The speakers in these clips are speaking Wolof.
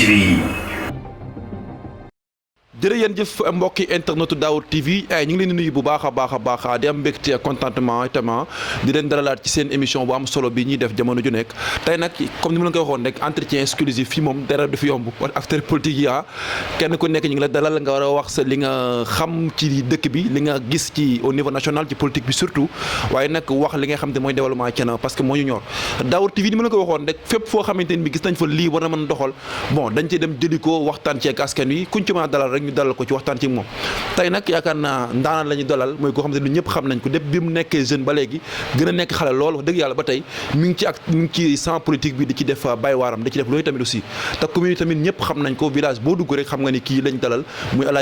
TV. jërëjëf mbokki internetu Daawur TV ñu ngi leen di nuyu bu baax a baax di am mbégte contentement itam di leen dalalaat ci seen émission bu am solo bi ñuy def jamono ju nekk tey nag comme ni ma la ko waxoon rek entretien exclusif fii moom dara du fi yomb acteur politique yi kenn ku nekk ñu ngi la dalal nga war a wax sa li nga xam ci dëkk bi li nga gis ci au niveau national ci politique bi surtout waaye nag wax li nga xam te mooy développement Thiénaba parce que moo ñu ñor Daawur TV ni ma la ko waxoon rek fépp foo xamante ni bi gis nañ fa lii war na mën a doxal bon dañ cee dem jëli ko waxtaan ci ak askan wi kuñ ci mën a dalal rek dalal ko ci waxtaan ci moom tey nag yaakaar naa ndaanaan la ñu dalal mooy koo xam ne ñëpp xam nañ ko depuis bi mu nekkee jeune ba léegi gën a nekk xale lool wax dëgg yàlla ba tey mi ngi ci sans politique bi di ci def bay waaram di ci def loolu tamit aussi te commune tamit ñëpp xam nañ ko village boo dugg rek xam nga ni kii lañ dalal muy El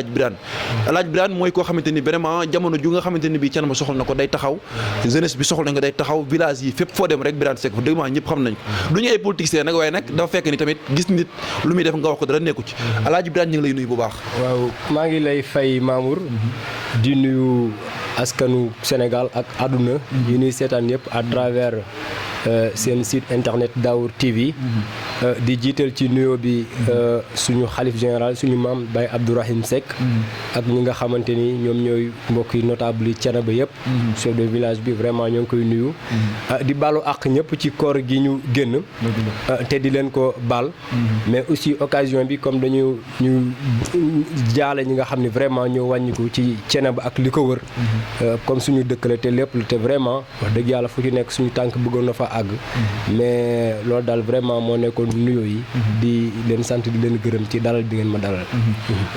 Hadj Birane mooy koo xamante ni vraiment jamono ju nga xamante ni bii Thiénaba soxla na ko day taxaw jeunesse bi soxla na ko day taxaw village yi fépp foo dem rek Birane Seck fa dëgg ñëpp xam nañ ko du ñu ay politiciens nag waaye nag dafa fekk ni tamit gis nit lu muy def nga wax ko dara nekku ci El Hadj Birane ñu ngi lay nuyu bu baax. maa ngi lay fay Mamour di nuyu askanu Sénégal ak àdduna yi ñuy seetaan yëpp à travers seen site internet Daawur TV di jiital ci nuyoo bi suñu xalif général suñu maam Baye Abdourahim Seck ak ñi nga xamante ni ñoom ñooy mbokk yi notable yi Thiénaba yëpp chef de village bi vraiment ñoo ngi koy nuyu di baalu àq ñëpp ci koor gi ñu génn te di leen ko baal mais aussi occasion bi comme dañu ñu jaale ñi nga xam ne vraiment ñoo wàññiku ci Thiénaba ak li ko wër comme suñu dëkk la te lépp la te vraiment wax dëgg yàlla fu ci nekk suñu tànk bëggoon na fa àgg mais loolu daal vraiment moo nekkoon nuyoo yi di leen sant di leen gërëm ci dalal bi ngeen ma dalal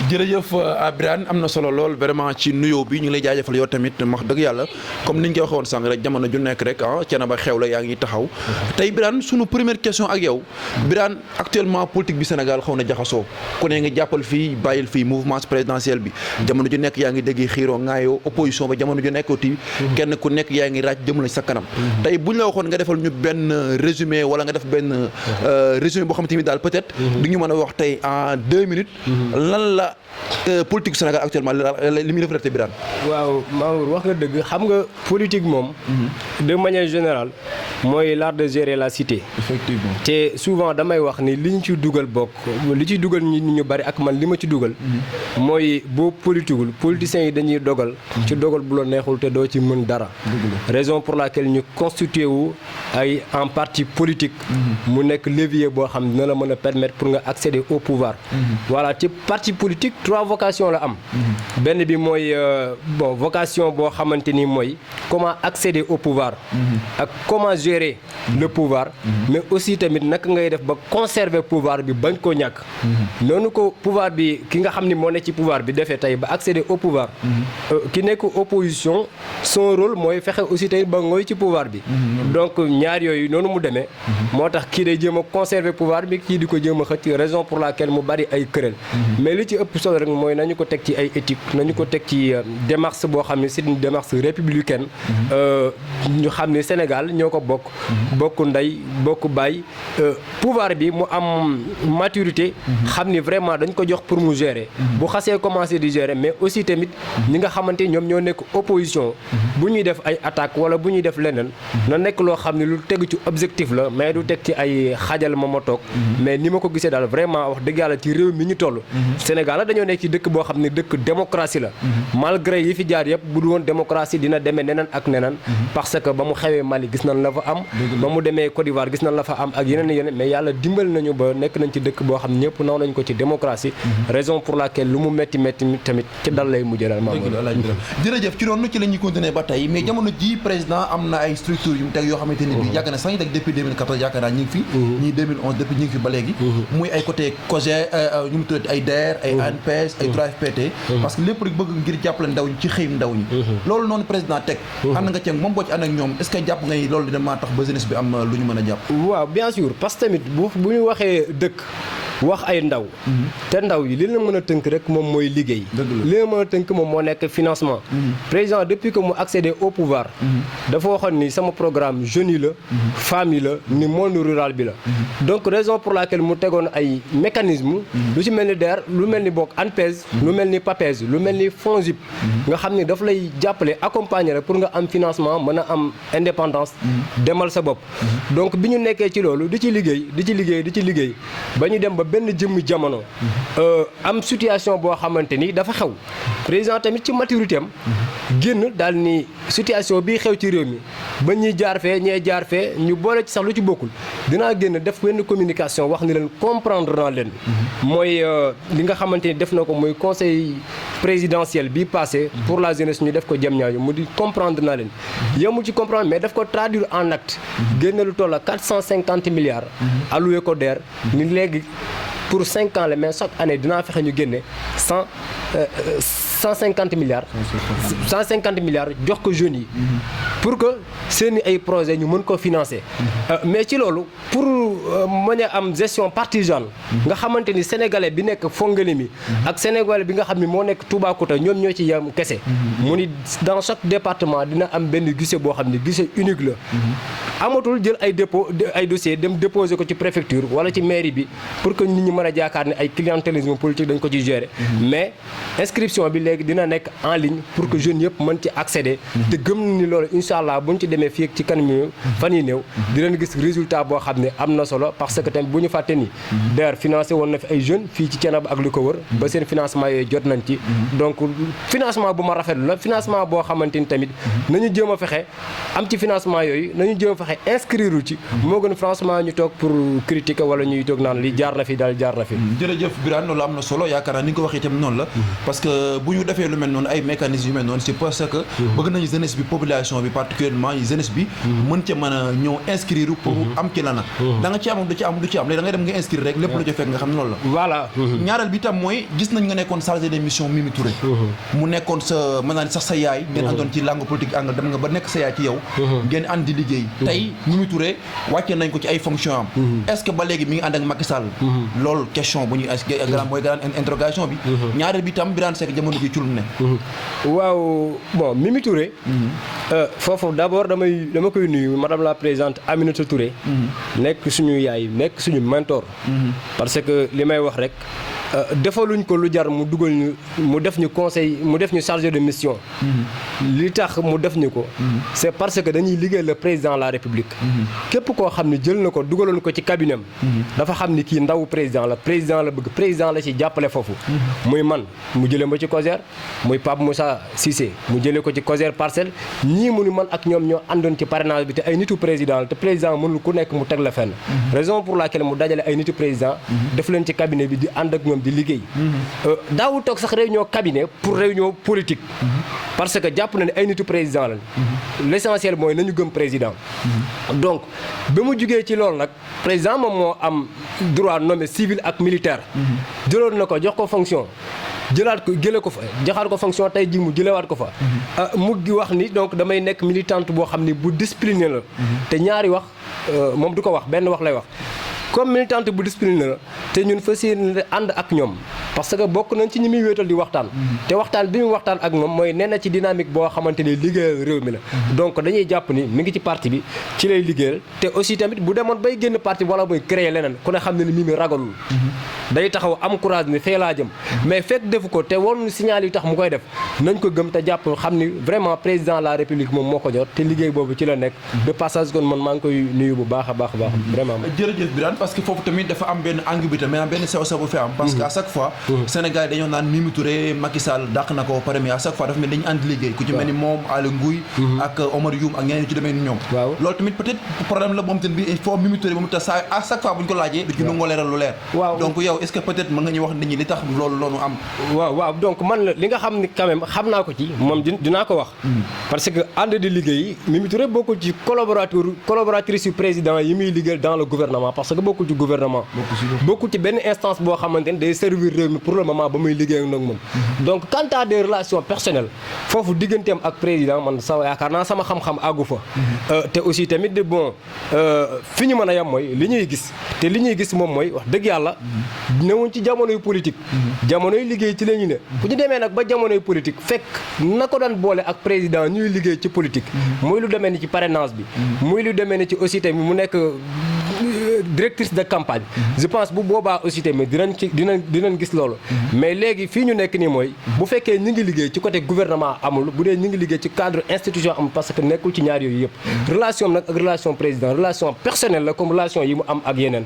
jërëjëf Birane am na solo lool vraiment ci nuyoo bi ñu ngi lay jaajëfal yow tamit wax dëgg yàlla comme niñ ko waxoon sànq rek jamono ju nekk rek Thiénaba xew la yaa ngi taxaw tey Birane sunu première question ak yow Birane actuellement politique bi Sénégal xaw na jaxasoo ku ne nga jàppal fii bàyyil fii mouvement présidentiel bi jamono ju nekk yaa ngi dégg xiiroo ngaayoo opposition ba jamono ju nekk aussi kenn ku nekk yaa ngi raaj jëmale sa kanam tey buñ la waxoon nga defal ñu benn résumé wala nga def benn résumé boo xam te ni daal peut-être di ñu mën a wax tey en 2 minutes lan la politique Sénégal actuellement li muy reflété Birane. waaw Mamour wax nga dëgg xam nga politique moom de manière générale mooy l'art de gérer la cité. effectivement te souvent damay wax ni li ñu ci dugal bokk li ci dugal nit ñu bari ak man li ma ci dugal mooy boo politiqueul politiciens yi dañuy dogal ci dogal bu la neexul te doo ci mën dara raison pour laquelle ñu constitué wu ay en parti politique mu nekk levier boo xam dina la mën a permettre pour nga accéder au pouvoir voilà ci parti politique 3 vocations la am benn bi mooy vocation boo xamante ni mooy comment accéder au pouvoir ak comment gérer le pouvoir mais aussi tamit naka ngay def ba conserver pouvoir bi bañ koo ñàkk noonu ko pouvoir bi ki nga xam ni moo ne ci pouvoir bi defee tey ba accéder au pouvoir ki nekk opposition son rôle mooy fexe aussi tey ba ngooy ci pouvoir bi donc ñaar yooyu noonu mu demee moo tax kii day jéem a conserver pouvoir bi kii di ko jéem a xëcc raison pour laquelle mu bari ay querelle mais li ci ëpp solo rek mooy nañu ko teg ci ay éthique nañu ko teg ci démarche boo xam ne c'est une démarche républicaine ñu xam ne Sénégal ñoo ko bokk ndey bokk baay pouvoir bi mu am maturité xam ni vraiment dañ ko jox pour mu gérer bu xasee commencé di gérer mais aussi tamit ñi nga xamante ñoom ñoo nekk opposition bu ñuy def ay attaque wala bu ñuy def leneen na nekk loo xam ne lu tegu ci objectif la mais du teg ci ay xajal ma toog mais ni ma ko gisee daal vraiment wax dëgg yàlla ci réew mi ñu toll Sénégal la dañoo nekk ci dëkk boo xam ne dëkk démocratie la malgré yi fi jaar yëpp bu du woon démocratie dina demee neneen ak neneen parce que ba mu xewee Mali gis nañ la fa am ba mu demee Côte d'Ivoire gis nañ la fa am ak yeneen mais yàlla dimbal nañu ba nekk nañ ci dëkk boo xam ne ñëpp naw nañ ko ci démocratie raison pour laquelle lu mu métti tamit ci dal lay mujjee daal jërëjëf ci noonu ci la ñuy continuer ba tey mais jamono ji président am na ay structures yu mu teg yoo xamante ni bi yàgg na sax ñu teg depuis 2014 yaakaar naa ñu ngi fi ñii 2011 depuis ñu ngi fi ba léegi muy ay côté COJER ñu mu tuddati ay DER ay ANPEJ ay 3FPT parce que lépp rek bëgg ngir jàppale ndaw ñi ci xëyum ndaw ñi loolu noonu président teg ànd nga ceeg moom boo ci ànd ak ñoom est-ce que jàpp nga ni loolu dina maa tax ba jeunesse bi am lu ñu mën a jàpp waaw bien sûr parce que tamit bu ñu waxee dëkk wax ay ndaw te ndaw yi li la mën a tënk rek moom mooy liggéey li la mën a tënk moom moo nekk financement président depuis que mu accédé au pouvoir dafa waxoon ni sama programme jeunes yi la femmes yi la ni monde rural bi la donc raison pour laquelle mu tegoon ay mécanisme lu ci mel ni DER lu mel ni bokk ANPEJ lu mel ni PAPEJ lu mel ni FONGIP nga xam ni daf lay jàppale accompagner rek pour nga am financement mën a am indépendance demal sa bopp donc bi ñu nekkee ci loolu di ci liggéey ba ñu dem ba benn jëmm jamono am situation boo xamante ni dafa xew président tamit ci maturité am génn daal ni situation bii xew ci réew mi ba ñuy jaar fee ñee jaar fee ñu boole ci sax lu ci bokkul dinaa génn def benn communication wax ni leen comprendre naa leen mooy li nga xamante ni def na ko mooy conseil présidentiel bi passé pour la jeunesse ñu def ko jëm ñaajo mu di comprendre naa leen yemul ci comprendre mais daf ko traduire en acte génne lu toll a 450 milliards alloué ko DER ni léegi pour 5 ans la mais chaque année dinaa fexe ñu génne 150 milliards 150 milliards jox ko jeunes yi pour que seeni ay projet ñu mën ko financer mais ci loolu pour mën a am gestion partisane nga xamante ni sénégalais bi nekk Fongolimbi ak sénégalais bi nga xam ni moo nekk Toubacouta ñoom ñoo ci yam kese mu ni dans chaque département dina am benn guichet boo xam ni guichet unique la amatul jël ay dépôt ay dossier dem déposer ko ci préfecture wala ci mairie bi pour que nit ñi mën a jaakaar ne ay clientélisme politique dañ ko ci gérer mais inscription bi léegi dina nekk en ligne pour que jeunes yëpp mën ci accéder te gëm ni loolu incha allah buñ ci demee fii ci kanam fan yi néew dinañ gis résultat boo xam ne am na solo parce que tamit bu ñu fàtte ni DER financé woon na fi ay jeunes fii ci Thiénaba ak lu ko wër ba seen financement yooyu jot nañ ci donc financement bu ma rafetlu la financement boo xamante ni tamit nañu jéem a fexe am ci financement yooyu nañu jéem a fexe inscrire ci moo gën franchement ñu toog pour critiquer wala ñuy toog naan li jaar na fi daal jaar na fi. jërëjëf Birane loolu am na solo yaakaar naa ni nga ko waxee itam noonu la parce que bu ñu defee lu mel noonu ay mécanismes yu mel noonu c'est parce que bëgg nañu jeunesse bi population bi particulièrement jeunesse bi mën ca mën a ñëw inscrire pour am ci la nag da nga ci am du ci am léegi da ngay dem nga inscrire rek lépp lu ca fekk nga xam ne loolu la voilà ñaareel bi itam mooy gis nañ nga nekkoon chargé de mission Mimi Touré mu nekkoon sa mën naa ni sax sa yaay ngeen àndoon ci langue politique angle dem nga ba nekk sa yaay ci yow ngeen ànd di liggéey tey Mimi Touré wàcce nañ ko ci ay fonction am est-ce que ba léegi mi ngi ànd ak Macky Sall loolu question bu ñuy mooy grande interrogation bi ñaareel bi itam Birane Seck jamono ji ci lu ne waaw bon Mimi Touré foofu d'abord dama koy nuyu madame la présidente Aminata Touré nekk suñu yaay nekk suñu mentor parce que li may wax rek defaluñ ko lu jar mu dugal ñu mu def ñu conseil mu def ñu chargé de mission li tax mu def ñu ko c'est parce que dañuy liggéey le président de la république képp koo xam ne jël na ko dugaloon ko ci cabinet am dafa xam ni kii ndaw président la bëgg président la ci jàppale foofu muy man mu jëlee ma ci COJER muy Pape Moussa Cissé mu jëlee ko ci COJER Parcelles ñii mu ni man ak ñoom ñoo àndoon ci parrainage bi te ay nitu président la te président mënul ku nekk mu teg la fenn raison pour laquelle mu dajale ay nitu président def leen ci cabinet bi di ànd ak ñoom di liggéey daawul toog sax réunion cabinet pour réunion politique parce que jàpp na ne ay nitu président lañ l'essentiel mooy nañu gëm président donc ba mu jugee ci loolu nag président moom moo am droit nommé civil ak militaire jëloon na ko jox ko fonction jëlaat ko jëlee ko fa joxaat ko fonction tey ji mu jëlewaat ko fa mu gi wax ni donc damay nekk militante boo xam ni bu discipliné la te ñaari wax moom du ko wax benn wax lay wax comme militante bu discipliné la te ñun fas yéene ànd ak ñoom parce que bokk nañ ci ñi muy wéetal di waxtaan te waxtaan bi mu waxtaan ak moom mooy nee na ci dynamique boo xamante ni liggéeyal réew mi la donc dañuy jàpp ni mi ngi ci parti bi ci lay liggéeyal te aussi tamit bu demoon bay génn parti wala muy créer leneen ku ne xam ne ni Mimi ragalul day taxaw am courage ni fee laa jëm mais fekk defu ko te woon signal yi tax mu koy def nañ ko gëm te jàpp xam ni vraiment président de la république moom moo ko jot te liggéey boobu ci la nekk de passage kon man maa ngi koy nuyu bu baax a baax vraiment jërëjëf Birane parce que foofu tamit dafa am benn ambiguïté mais am benn sew-sew bu fi am parce que à chaque fois Sénégal dañoo naan Mimi Touré Macky Sall dàq na ko pare mais à chaque fois dafa mel dañu ànd liggéey ku ci mel ni moom Aly Ngouille ak Omar Youm ak ñeneen ci demee ni ñoom loolu tamit peut-être problème la moom tamit bi il faut Mimi Touré moom te saa à chaque fois bu ñu ko laajee du ci nangoo leeral lu leer donc yow est-ce que peut-être mën nga ñu wax nit ñi li tax loolu loolu am waaw donc man li nga xam ni quand même xam naa ko ci moom dinaa ko wax parce que ànd di liggéey Mimi Touré bokkul ci collaboratrice yu président yi muy liggéeyal dans le gouvernement parce que bokkul ci gouvernement bokkul ci benn instance boo xamante ni day servir réew mi pour le moment ba muy liggéey ak moom donc quant à des relations personnelles foofu digganteem ak président man yaakaar naa sama xam-xam àggu fa te aussi tamit bon fi ñu mën a yem mooy li ñuy gis te li ñuy gis moom mooy wax dëgg yàlla newuñ ci jamonoy politique jamonoy liggéey ci la ñu ne bu ñu demee nag ba jamonoy politique fekk na ko daan boole ak président ñuy liggéey ci politique muy lu demee ni ci parrainage bi muy lu demee ni ci aussi tamit mu nekk directrice de campagne. je pense bu boobaa aussi tamit dinañ gis loolu. mais léegi fii ñu nekk nii mooy. bu fekkee ñi ngi liggéey ci côté gouvernement amul bu dee ñi ngi liggéey ci cadre institution amul parce que nekkul ci ñaar yooyu yëpp. relation nag ak relation président relation personnelle la comme relation yi mu am ak yeneen.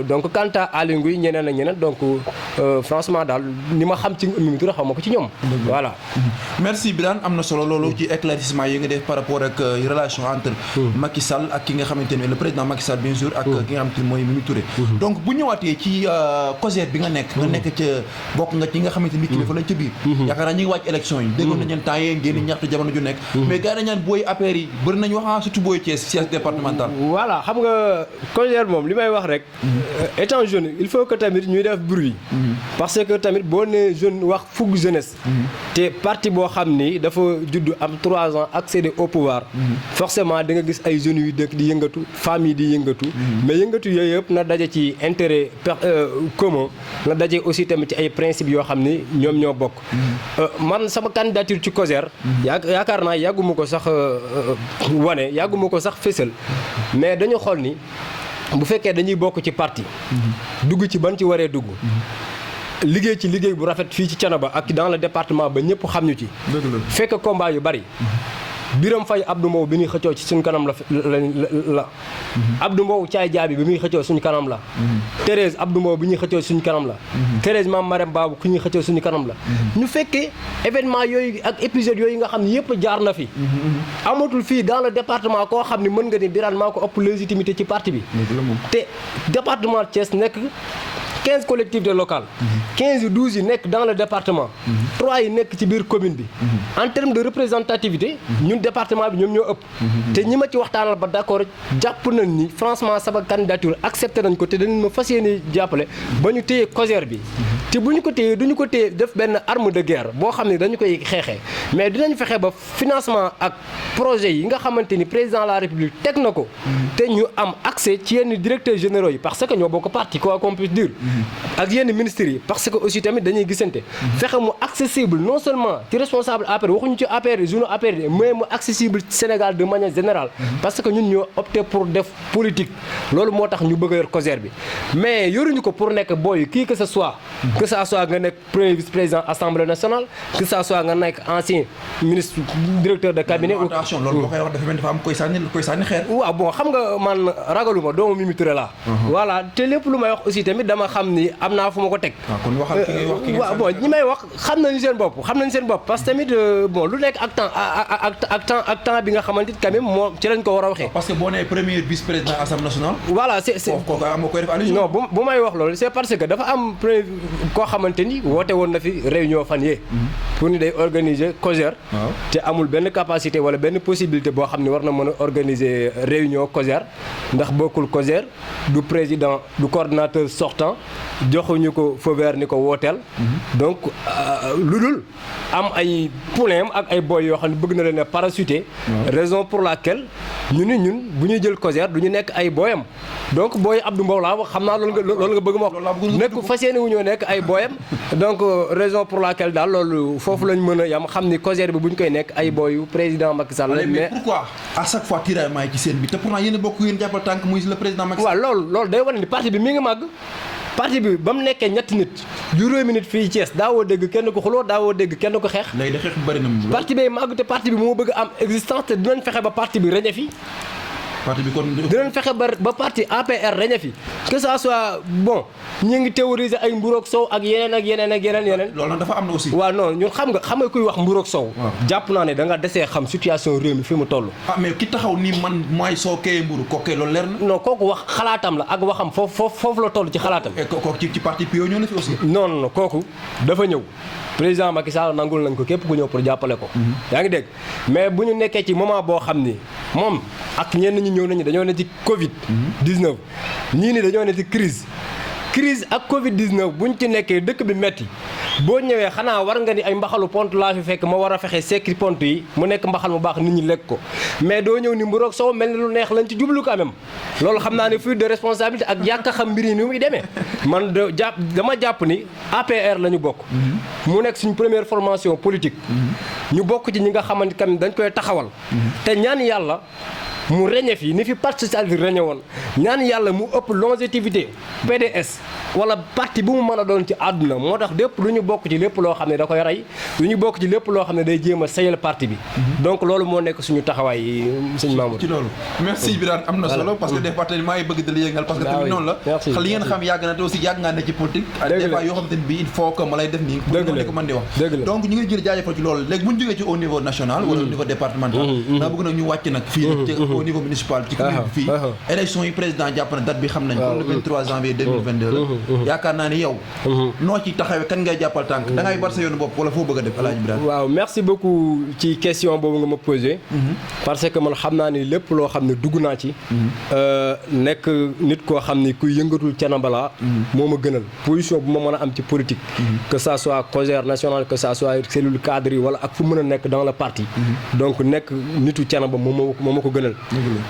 donc quant à Aly Ngouille ñeneen ak ñeneen donc franchement daal ni ma xam ci Mimi Touré xaw ma ko ci ñoom. voilà. merci Birane am na solo loolu ci éclaircissement yi nga def par rapport ak relation entre Macky Sall ak ki nga xamante ne le président Macky Sall bien sûr ak ki nga xamante ne mooy Mimi Touré. donc bu ñëwaatee ci COJER bi nga nekk ca bokk nga ci nga xamante ni kilifa lañ ca biir. yaakaar naa ñi ngi wàcc élection yi déggoon nañ leen temps yee ngeen ñaxtu jamono ju nekk. mais gars yi dañ naan booy APR yi bëri nañu wax surtout booy Thiès siège départemental. voilà xam nga COJER moom li may wax rek étant jeune il faut que tamit ñuy def bruit. parce que tamit boo nee jeune wax fougue jeunesse. te parti boo xam ni dafa judd am 3 ans accéder au pouvoir. forcément da nga gis ay jeunes yu dëkk di yëngatu famille di yëngatu. mais yëngatu yooyu yëpp na daje ci intérêt commun na daje aussi tamit ci ay principes yoo xam ni ñoom ñoo bokk. man sama candidature ci COJER. yaakaar naa yàgguma ko sax wane yàgguma ko sax fésal mais dañu xool ni bu fekkee dañuy bokk ci parti. dugg ci ban ci waree dugg. liggéey ci liggéey bu rafet fii ci Thiénaba ak dans le département ba ñëpp xam ñu ci. fekk combat yu bari. Birame Faye Abdou Mbow bi muy xëccoo ci suñu kanam la Abdou Mbow Thiaye Diaby bi muy xëccoo suñu kanam la. Thérèse Abdou Mbow bi ñuy xëccoo suñu kanam la. Thérèse Mame Marème Babou ku ñuy xëccoo suñu kanam la. ñu fekkee événement yooyu ak épisode yooyu nga xam ne yëpp jaar na fi. amatul fii dans le département koo xam ne mën nga ni Birane maa ko ëpp légitimité ci parti bi. te département Thiès nekk 15 collectivités locales. 15 ou 12 yi nekk dans le département. 3 yi nekk ci biir commune bi. en termes de représentativité. ñun département bi ñoom ñoo ëpp. te ñi ma ci waxtaanal ba d'accord jàpp nañ ni franchement sama candidature accepté nañ ko te dañ ma fas yéene jàppale ba ñu téye COJER bi. te bu ñu ko téyee du ñu ko téye def benn arme de guerre boo xam ne dañu koy xeexee mais dinañ fexe ba financement ak projet yi nga xamante ni président de la république teg na ko. te ñu am accès ci yenn directeurs généraux yi parce que ñoo bokk parti quoi qu'on puisse dire. ak yenn ministères yi parce que aussi tamit dañuy gisante. fexe mu accessible non seulement ci responsable APR waxuñu ci APR journaux APR mais mu accessible ci Sénégal de manière générale. parce que ñun ñoo opté pour def politique. loolu moo tax ñu bëgg a yor COJER bi mais yoruñu ko pour nekk booy kii que ce soit. que ça soit nga nekk premier vice-président assemblée nationale que ça soit nga nekk ancien ministre directeur de cabinet. attention loolu boo koy wax dafa mel dafa am koy sànni xeer. waaw bon xam nga man ragaluma doomu Mimi Touré laa. voilà te lépp lu may wax aussi tamit dama xam ni am naa fu ma ko teg. kon waxal ki ngay wax ki waaw bon ñi may wax xam nañu seen bopp parce que tamit bon lu nekk ak temps bi nga xamante quand même moo ci lañ ko war a waxee. parce que boo nee premier vice-président assemblée nationale. voilà c'est kooku am nga koy def allusion. non bu may wax loolu c'est parce que dafa am premier koo xamante ni woote woon na fi réunion fan yee. pour ni day organiser COJER. te amul benn capacité wala benn possibilité boo xam ne war na mën a organiser réunion COJER ndax bokkul COJER du président du coordinateur sortant joxuñu ko feu vert ni ko wooteel. donc lu dul am ay poulain ak ay boy yoo xam ne bëgg na leen a parachuter. raison pour laquelle ñun bu ñuy jël COJER du ñu nekk ay boyam donc booy Abdou Mbow laa wax xam naa loolu nga bëgg ma wax. nekk fas yéene wu ñoo nekk ay boyam donc raison pour laquelle daal loolu foofu lañ mën a yam xam ni COJER bi bu ñu koy nekk ay boyu président Macky Sall. mais pourquoi à chaque fois tiraillement yi ci seen bi te pourtant yéen a bokk yéen jàppal tànk muy le président Macky Sall. waaw loolu day wane ni parti bi mi ngi màgg. parti bi ba mu nekkee ñetti nit juróomi nit fii Thiès daawoo dégg kenn ko xuloo daawoo dégg kenn ko xeex. léegi de xeex bu bëri na mu. parti bi màgg te parti bi moo bëgg am existence te dinañ fexe ba parti bi reñe fi. parti bi kon dinañ fexe ba parti APR reñe fi que ça soit bon ñu ngi théoriser ay mburoog sow ak yeneen. loolu nag dafa am na aussi. waaw non ñun xam nga kuy wax mburoog sow. jàpp naa ne da nga desee xam situation réew mi fi mu toll. mais ki taxaw ni man mooy soo kee mburu kooku loolu leer na. non kooku wax xalaatam la ak waxam foofu la toll ci xalaatam. kooku ci parti PIO ñoo na fi aussi. non kooku dafa ñëw. président Macky Sall nangul nañ ko képp ku ñëw pour jàppale ko. yaa ngi dégg mais bu ñu nekkee ci moment boo xam ni moom ak ñenn ñi ñëw nañu dañoo ne ci Covid 19 ñii ni dañoo ne ci crise ak Covid 19 buñ ci nekkee dëkk bi metti boo ñëwee xanaa war nga ni ay mbaxalu pont laa fi fekk ma war a fexe sekki pont yi mu nekk mbaxal mu baax nit ñi lekk ko mais doo ñëw ni mburoog soow mel ni lu neex lañ ci jublu quand même loolu xam naa ne fuite de responsabilité ak yàq a xam mbir yi ni muy demee man dama jàpp ni APR la ñu bokk mu nekk suñ première formation politique ñu bokk ci ñi nga xamante kam dañ koy taxawal te ñaan yàlla mu reñe fi ni fi parti socialiste reñe woon ñaan yàlla mu ëpp longévité PDS wala parti bu mu mën a doon ci àdduna moo tax lépp lu ñu bokk ci lépp loo xam ne da koy rey lu ñu bokk ci lépp loo xam ne day jéem a sayal parti bi donc loolu moo nekk suñu taxawaay sëñ Mamour ci loolu merci Birane am na solo parce que des fois tamit maa ngi bëgg di la yëngal parce que tamit noonu la xel yi ngeen xam yàgg na te aussi yàgg ngaa ne ci politique des fois yoo xam te ne bii il faut que ma lay def nii pour ko mën di wax donc ñu ngi jël jaajëfal ci loolu léegi bu ñu jógee ci au niveau national wala au niveau départemental naa bëgg nag ñu wàcc nag fii nag ci au niveau municipal ci commune bi fii élection yi président jàpp na date bi xam nañ ko le 23 janvier 2022 la yaakaar naa ni yow noo ci taxawee kan ngay jàppal tànk da ngay bar sa yoonu bopp wala foo bëgg a def Alaaji Birane waaw merci beaucoup ci question boobu nga ma posé parce que man xam naa ni lépp loo xam ne dugg naa ci nekk nit koo xam ni kuy yëngatul Thiénaba la moo ma gënal position bu ma mën a am ci politique que ça soit COJER national que ça soit cellule cadre yi wala ak fu mën a nekk dans le parti donc nekk nitu Thiénaba moo ma ko gënal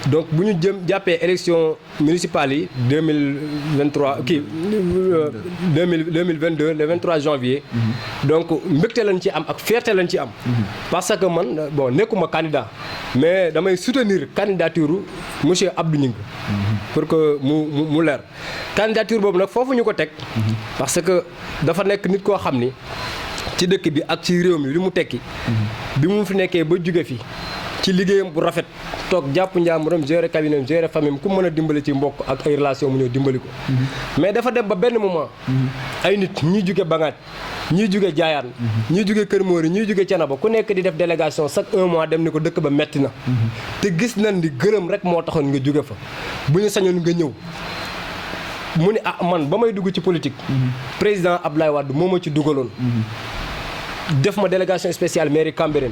donc bu ñu jàppee élection municipale yi 2023 kii 2022 le 23 janvier donc mbégte lañ ci am ak fierté lañ ci am parce que man bon nekkuma candidat mais damay soutenir candidature monsieur Abdou Gningue pour que mu leer candidature boobu nag foofu ñu ko teg parce que dafa nekk nit koo xam ni ci dëkk bi ak ci réew mi li mu tekki bi mu fi nekkee ba jóge fi ci liggéeyam bu rafet toog jàpp njaamuram gérer cabinet gérer famille ku mën a dimbali ci mbokk ak ay relation mu ñëw dimbali ko mais dafa dem ba benn moment ay nit ñiy jóge Bangaaj ñiy jóge Jaayaan ñiy jóge Kër Moori ñiy jóge Thiénaba ku nekk di def délégation chaque 1 mois dem ni ko dëkk ba metti na te gis nañ ni gërëm rek moo taxoon nga jóge fa bu ñu sañoon nga ñëw mu ni man ba may dugg ci politique président Abdoulaye Wade moo ma ci dugaloon def ma délégation spéciale mairie Cambérène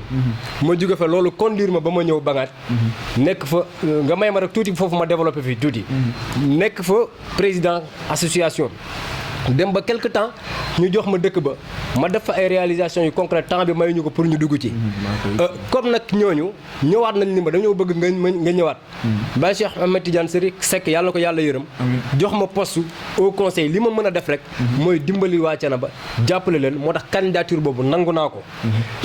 ma jóge fa loolu conduire ma ba ma ñëw Bangaaj nekk fa nga may ma rek tuuti foofu ma développé fii tuuti nekk fa président association dem ba quelque temps ñu jox ma dëkk ba ma def fa ay réalisations yu concrètes temps bi mayuñu ko pour ñu dugg ci comme nag ñooñu ñëwaat nañ ni ma dañoo bëgg nga ñëwaat Baye Cheikh Ahmed Tidiane Seck yàlla na ko yàlla yërëm jox ma poste au conseil li ma mën a def rek mooy dimbali waa Thiénaba jàppale leen moo tax candidature boobu nangu naa ko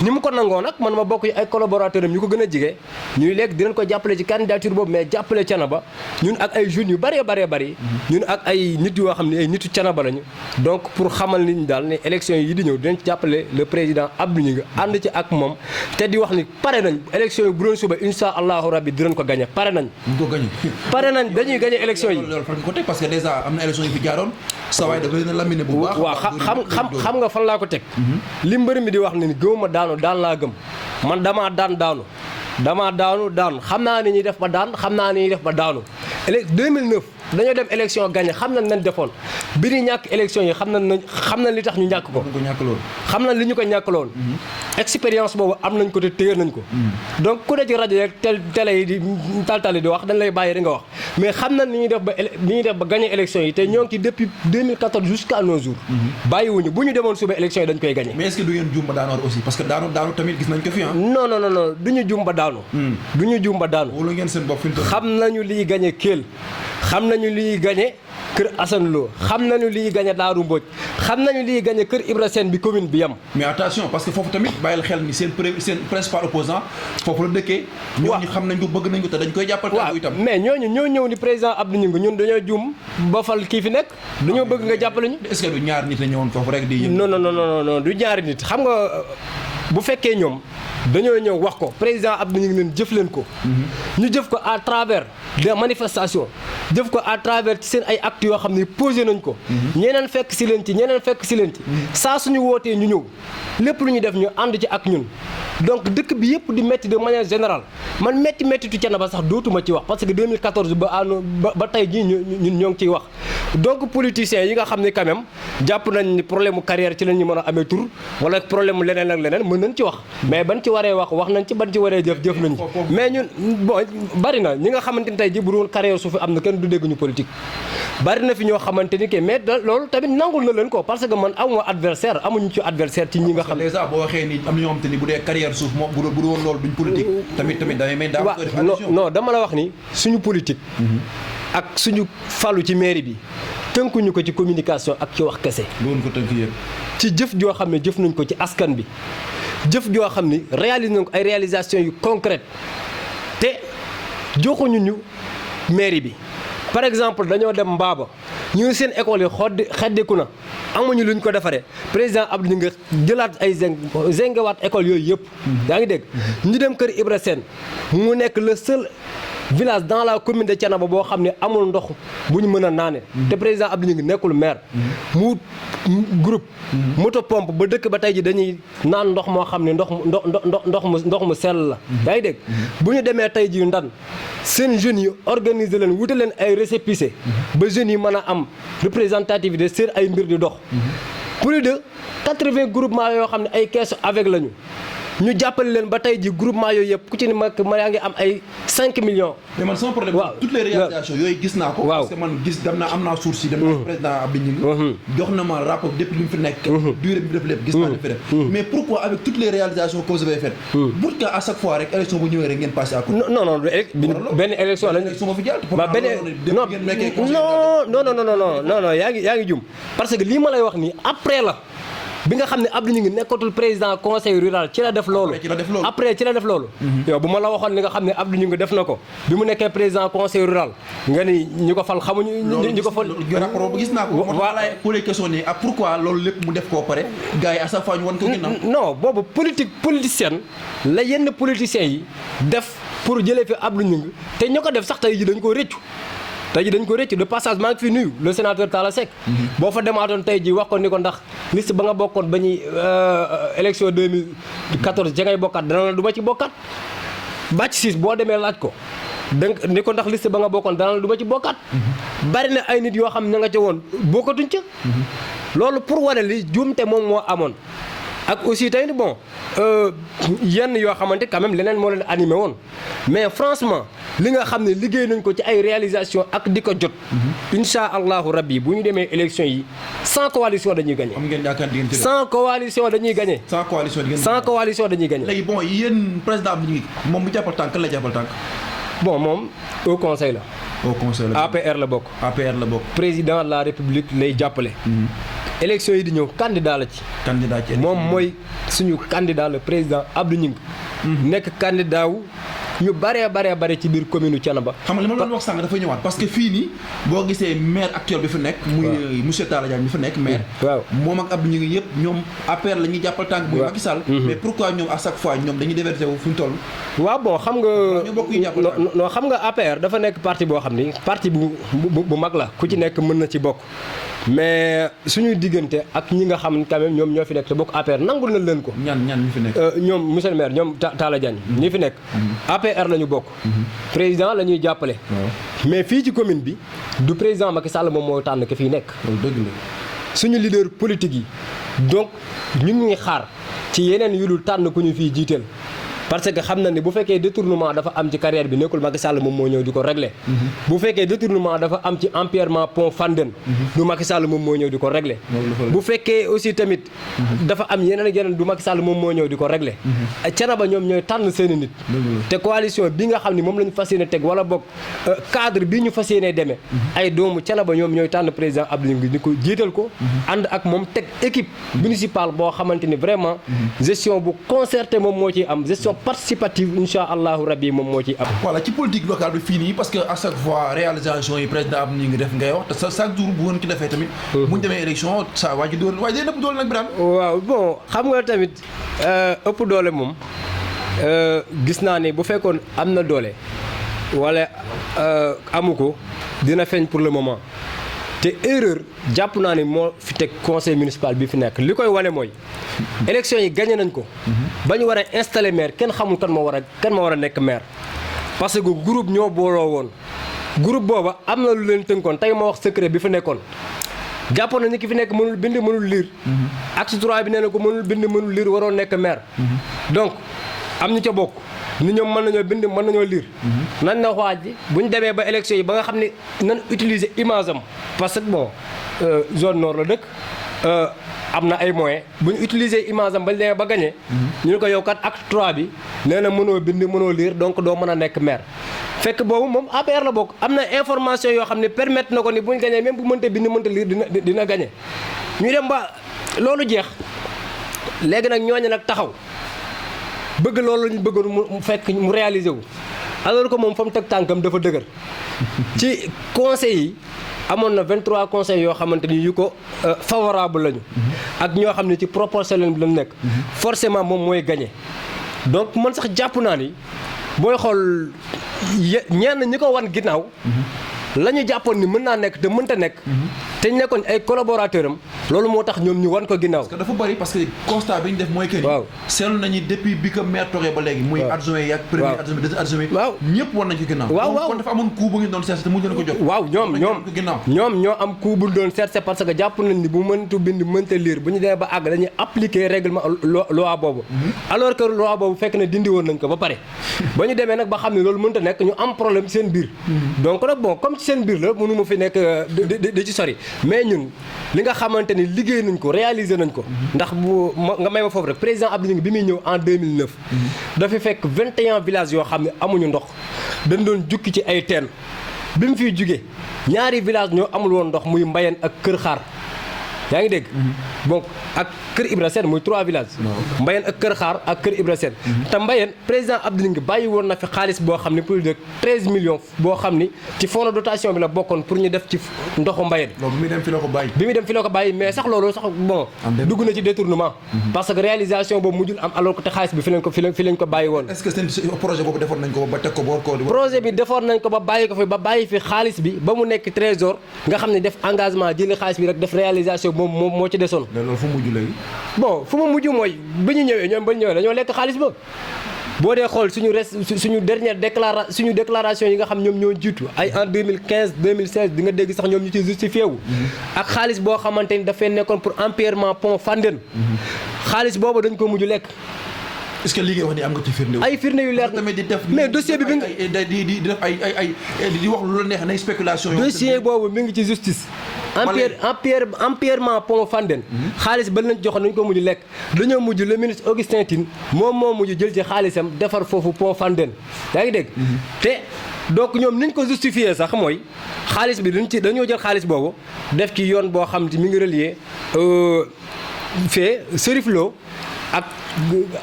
ni mu ko nangoo nag man ma bokk ci ay collaborateurs am ñu ko gën a jige ñuy léegi dinañ ko jàppale ci candidature boobu mais jàppale Thiénaba ñun ak ay jeunes yu bëree ñun ak ay nit yoo xam ne ay nitu Thiénaba lañu donc pour xamal nit ñi daal ne élection yi di ñëw dinañ ci jàppale le président Abdou Gningue ànd ci ak moom te di wax ni pare nañ élection yi bu doon suba insha allahu rabbi dinañ ko gagné pare nañ dañuy gagné élection yi loolu fan ko teg parce que déjà am na élection yi fi jaaroon sa waay dafa leen a laminé bu baax waaw xam nga fan laa ko teg li mbër mi di wax ne ni gëwuma daanu daan laa gëm man damaa daanu xam naa ni ñuy def ba daan xam naa ni ñuy def ba daanu 2009 dañoo dem élection gagné xam nañ nañ defoon bi ñu ñàkk élection yi xam nañ li tax ñu ñàkk ko xam nañ li ñu ko ñàkkaloon expérience boobu am nañ ko te téye nañ ko donc ku ne ci rajo yeeg télé yi di taltali di wax dañ lay bàyyi rek nga wax mais xam nañ li ñuy def ba gagné élection yi te ñoo ngi ci depuis 2014 jusqu'à nos jours bàyyiwuñu bu ñu demoon suba élection yi dañ koy gagné mais est-ce que du ngeen juum ba daanoor aussi parce que daanu tamit gis nañ ko fi non du ñu juum ba daanu wala ngeen seen bopp fi xam nañu liy gagné Kell xam nañu liy gagné kër Assane Lo xam nañu liy gagné Daaru Mbodj xam nañu liy gagné kër Ibra Sène bi commune bi yam mais attention parce que foofu tamit bàyyil xel ni seen principal opposant foofu la dëkkee ñooñu xam nañ ko bëgg nañ ko te dañ koy jàppal tàggu itam mais ñooñu ñoo ñëw ni président Abdou Gningue ñun dañoo juum ba fal kii fi nekk dañoo bëgg nga jàppale ñu est-ce que du ñaar nit la ñëwoon foofu rek di non du ñaari nit xam nga bu fekkee ñoom dañoo ñëw wax ko président Abdou Gningue leen jëf leen ko ñu jëf ko à travers des manifestations jëf ko à travers ci seen ay actes yoo xam ne posé nañ ko ñeneen fekk si leen ci saa suñu wootee ñu ñëw lépp lu ñu def ñu ànd ci ak ñun donc dëkk bi yëpp di métti de manière générale man méttitu Thiénaba sax dootuma ci wax parce que 2014 ba tey jii ñun ñoo ngi ciy wax donc politiciens yi nga xam ne quand même jàpp nañ ni problème mu carrière ci la ñu mën a amee tur wala problème mu leneen ak leneen mën nañ ci wax mais ban ci waree wax nañ ci ban ci waree jëf nañ ci mais ñun bon bari na ñi nga xamante ni tey ji bu doon carrière su fi am na kenn du dégg ñu politique bari na fi ñoo xamante ni que mais loolu tamit nangul na leen ko parce que man amuñu ci adversaire ci ñi nga xam déjà boo waxee ni am na ñoo xamante ni bu dee carrière suuf moom bu doon loolu duñ politique tamit damay may daa non dama la wax ni suñu politique ak suñu falu ci mairie bi tënkuñu ko ci communication ak ci wax kese loolu ko tënk yéen ci jëf joo xam ne jëf nañ ko ci askan bi jëf joo xam ni réalisé nañ ko ay réalisation yu concrète te joxuñu ñu mairie bi par exemple dañoo dem Mbaba ñu seen école yi xeddiku na amuñu luñ ko defaree président Abdou ñu nga jëlaat ay zengewaat école yooyu yëpp yaa ngi dégg ñu dem kër Ibra Sène mu nekk le seul village dans la commune de Thiénaba boo xam ne amul ndox bu ñu mën a naane te président Abdou ñu ngi nekkul maire mu groupe moto pompe ba dëkk ba tey ji dañuy naan ndox moo xam ne ndox mu sell la yaa ngi dégg bu ñu demee tey ji ndan seen jeunes yi organiser leen wute leen ay récépissé ba jeunes yi mën a am représentativité seen ay mbir di dox plus de 80 groupements yoo xam ne ay caisse avec lañu ñu jàppale leen ba tey ji groupement yooyu yëpp ku ci ne ma yaa ngi am ay 5 millions. mais man sama problème. waaw toutes les réalisations yooyu gis naa ko. waaw parce que man am naa source yi. dem naa président Abdou Gningue. jox na ma rapport depuis li mu fi nekk. durée bi def lépp gis naa ne fi def. mais pourquoi avec toutes les réalisations que vous avez faites. pourquoi à chaque fois rek élection bu ñëwee rek ngeen passé à côté. non benn élection lañu. élection ma fi jàll. non yaa ngi jum parce que lii ma lay wax nii après la. bi nga xam ne Abdou Gningue nekkatul président conseil rural ci la def loolu après ci la def loolu yow bu ma la waxoon li nga xam ne Abdou Gningue def na ko bi mu nekkee président conseil rural nga ni ñu ko fal xamuñu ñu ko fal rapport ba gis naa ko voilà pour les questions ni pourquoi loolu lépp mu def koo pare gars yi à chaque fois ñu wan ko ginnaaw non boobu politicienne la yenn politiciens yi def pour jëlee fi Abdou Gningue te ñu ko def sax tey ji dañu ko rëccu tey ji dañ ko rëcc de passage maa ngi fi nuyu le sénateur Talla Seck boo fa demaatoon tey ji wax ko ni ko ndax liste ba nga bokkoon ba ñuy élection 2014 ja ngay bokkaat dana la du ma ci bokkaat bàcc siis boo demee laaj ko donc ni ko ndax liste ba nga bokkoon dana la du ma ci bokkaat bari na ay nit yoo xam ña nga ca woon bokkatuñ ca loolu pour wane li juumte moom moo amoon ak aussi tey ni bon yenn yoo xamante quand même leneen moo leen animé woon mais franchement li nga xam ne liggéey nañ ko ci ay réalisation ak di ko jot insha allahu rabbi bu ñu demee élection yi sans coalition dañuy gagné sans coalition dañuy gagné sans coalition dañuy gagné léegi bon yéen président Abdou Gningue moom bu jàppal tànk la jàppal tànk bon moom au conseil la APR la bokk président de la république lay jàppale élection yi di ñëw candidat la ci moom mooy suñu candidat le président Abdou Gningue nekk candidat wu ñu bare ci biir commune Thiénaba xam nga li ma doon wax sànq dafa ñëwaat parce que fii nii boo gisee maire actuel bi fi nekk muy monsieur Talla Diagne bi fi nekk maire waaw moom ak Abdou Gningue yëpp ñoom APR la ñuy jàppal tànk muy Macky Sall mais pourquoi ñoom à chaque fois ñoom dañuy diverger wu fu ñu toll waaw bon xam nga ñu bokk ñu jàppal tànk non xam nga APR dafa nekk parti boo xam ni parti bu mag la ku ci nekk mën na ci bokk mais suñuy diggante ak ñi nga xam quand même ñoom ñoo fi nekk te bokk APR nangul na leen ko ñan ñu fi nekk ñoom monsieur le maire ñoom Talla Diagne ñi fi nekk APR la ñu bokk président la ñuy jàppale mais fii ci commune bi du président Macky Sall moom moo tànn ke fii nekk dëgg la suñu leader politique yi donc ñun ngi xaar ci yeneen yu dul tànn ku ñu fii jiiteel parce que xam na ni bu fekkee détournement dafa am ci carrière bi nekkul Macky Sall moom moo ñëw di ko régler bu fekkee détournement dafa am ci empierrement pont Fandène du Macky Sall moom moo ñëw di ko régler bu fekkee aussi tamit dafa am yeneen du Macky Sall moom moo ñëw di ko régler Thiénaba ñoom ñooy tànn seeni nit te coalition bi nga xam ni moom la ñu fas yéene teg wala boog cadre bi ñu fas yéene demee ay doomu Thiénaba ñoom ñooy tànn président Abdou Gningue ni ko jiital ko ànd ak moom teg équipe municipale boo xamante ni vraiment gestion bu concerté moom moo ciy am gestion participative insha allahu rabbi moom moo ciy am. voilà ci politique locale bi fii nii parce que à chaque fois réalisation yi président Abdou Gningue def ngay wax te chaque jour bu ngeen ko defee tamit. bu ñu demee élection saa waa ji doole waaye day nëpp doole nag Birane. waaw bon xam nga tamit ëpp doole moom gis naa ne bu fekkoon am na doole wala amu ko dina feeñ pour le moment. te erreur jàpp naa ni moo fi teg conseil municipal bi fi nekk li koy wane mooy élection yi gagné nañ ko ba ñu war a installer maire kenn xamul kan moo war a nekk maire parce que groupe ñoo booloo woon groupe booba am na lu leen tënkoon tey ma wax secret bi fi nekkoon jàppoon na ni ki fi nekk mënul bind mënul lire acte 3 bi nee na ko mënul bind mënul lire waroon nekk maire donc am ñu ca bokk ni ñoom mën nañoo bind mën nañoo lire nañ na waaj bi bu ñu demee ba élection yi ba nga xam ne nan utiliser image am parce que bon zone nord la dëkk am na ay moyens bu ñu utiliser image am ba ñu demee ba gagné ñu ne ko yow kat acte 3 bi nee na mënoo bind mënoo lire donc doo mën a nekk maire fekk boobu moom APR la bokk am na information yoo xam ne permettre na ko ni bu ñu gagné même bu mënta bind mënta lire dina gagné ñu dem ba loolu jeex léegi nag ñooñu nag taxaw bëgg loolu lañu bëggoon mu fekk mu réaliser wu alors que moom fa mu teg tànkam dafa dëgër ci conseils yi amoon na 23 conseils yoo xamante ni yu ko favorable lañu ak ñoo xam ne ci proportionnel bi lañu nekk forcément moom mooy gagné donc man sax jàpp naa ni booy xool ñenn ñi ko wan ginnaaw la ñu jàppoon ni mën naa nekk te mënta nekk te ñu nekkoon ay collaborateur am loolu moo tax ñoom ñu wan ko ginnaaw. parce que dafa bari parce que constat bi ñu def mooy que ni. waaw seetlu nañu depuis bi ko maire toogee ba léegi. muy adjoint yi ak premier adjoint deuxième adjoint. waaw ñëpp war nañ ko ginnaaw. waaw kon dafa amoon coup bu ngeen doon seet te mu leen ko jox. waaw ñoom ñoo am coup bu doon seet parce que jàpp nañ ni bu mëntu bind mënta lire bu ñu demee ba àgg dañuy appliquer règlement loi boobu. alors que loi boobu fekk na dindi woon nañ ko ba pare. ba ñu demee nag ba xam ne loolu mënta nekk ñu am problème ci seen biir. donc nag bon comme ci seen biir la mënu ma fi nekk di ci sori mais ñun li nga xamante ni liggéey nañ ko réaliser nañ ko ndax bu nga may ma foofu rek président Abdou Gningue bi muy ñëw en 2009 dafa fekk 21 villages yoo xam ne amuñu ndox dañ doon jukki ci ay teen bi mu fiy jugee ñaari village ñoo amul woon ndox muy Mbayeen ak Kër Xaar yaa ngi dégg donc ak Kër Ibra Sène muy 3 villages Mbayeen ak Kër Xaar ak Kër Ibra Sène te Mbayeen président Abdou Gningue bàyyi woon na fi xaalis boo xam ne plus de 13 millions boo xam ni ci fonds de dotation bi la bokkoon pour ñu def ci ndoxu Mbayeen loolu bi muy dem fi la ko bàyyi. bi muy dem fi la ko bàyyi mais sax loolu sax bon dugg na ci détournement parce que réalisation boobu mujjul am alors que te xaalis bi fi lañ ko bàyyi woon. est-ce que seen projet boobu defoon nañ ko ba teg ko boor ko. projet bi defoon nañ ko ba bàyyi fi xaalis bi ba mu nekk trésor nga xam ne def engagement jëli xaalis bi rek def réalisation moom moo ci desoon. loolu fu mujj léegi. bon fu mu mujj mooy bi ñu ñëwee ñoom ba ñu ñëwee dañoo lekk xaalis ba boo dee xool suñu dernière déclaration yi nga xam ñoom ñoo jiitu ay en 2015 2016 di nga dégg sax ñoom ñu ci justifié wu. ak xaalis boo xamante ni dafay nekkoon pour empierrement pont Fandène. xaalis boobu dañ ko mujj lekk. est-ce que li ngay wax ni am nga ci firnde. ay firnde yu leer tamit di def. mais dossier bi di def ay di wax lu la neex nay spéculation. dossier boobu mi ngi ci justice. empierrement pont Fandène xaalis ba lañ joxoon nañ ko mujj lekk dañoo mujj le ministre Augustin Tine moom moo mujj jël ci xaalisam defar foofu pont Fandène yaa ngi dégg te donc ñoom niñ ko justifié sax mooy xaalis bi dañoo jël xaalis boobu def ci yoon boo xam te mi ngi relier fee Serif Lo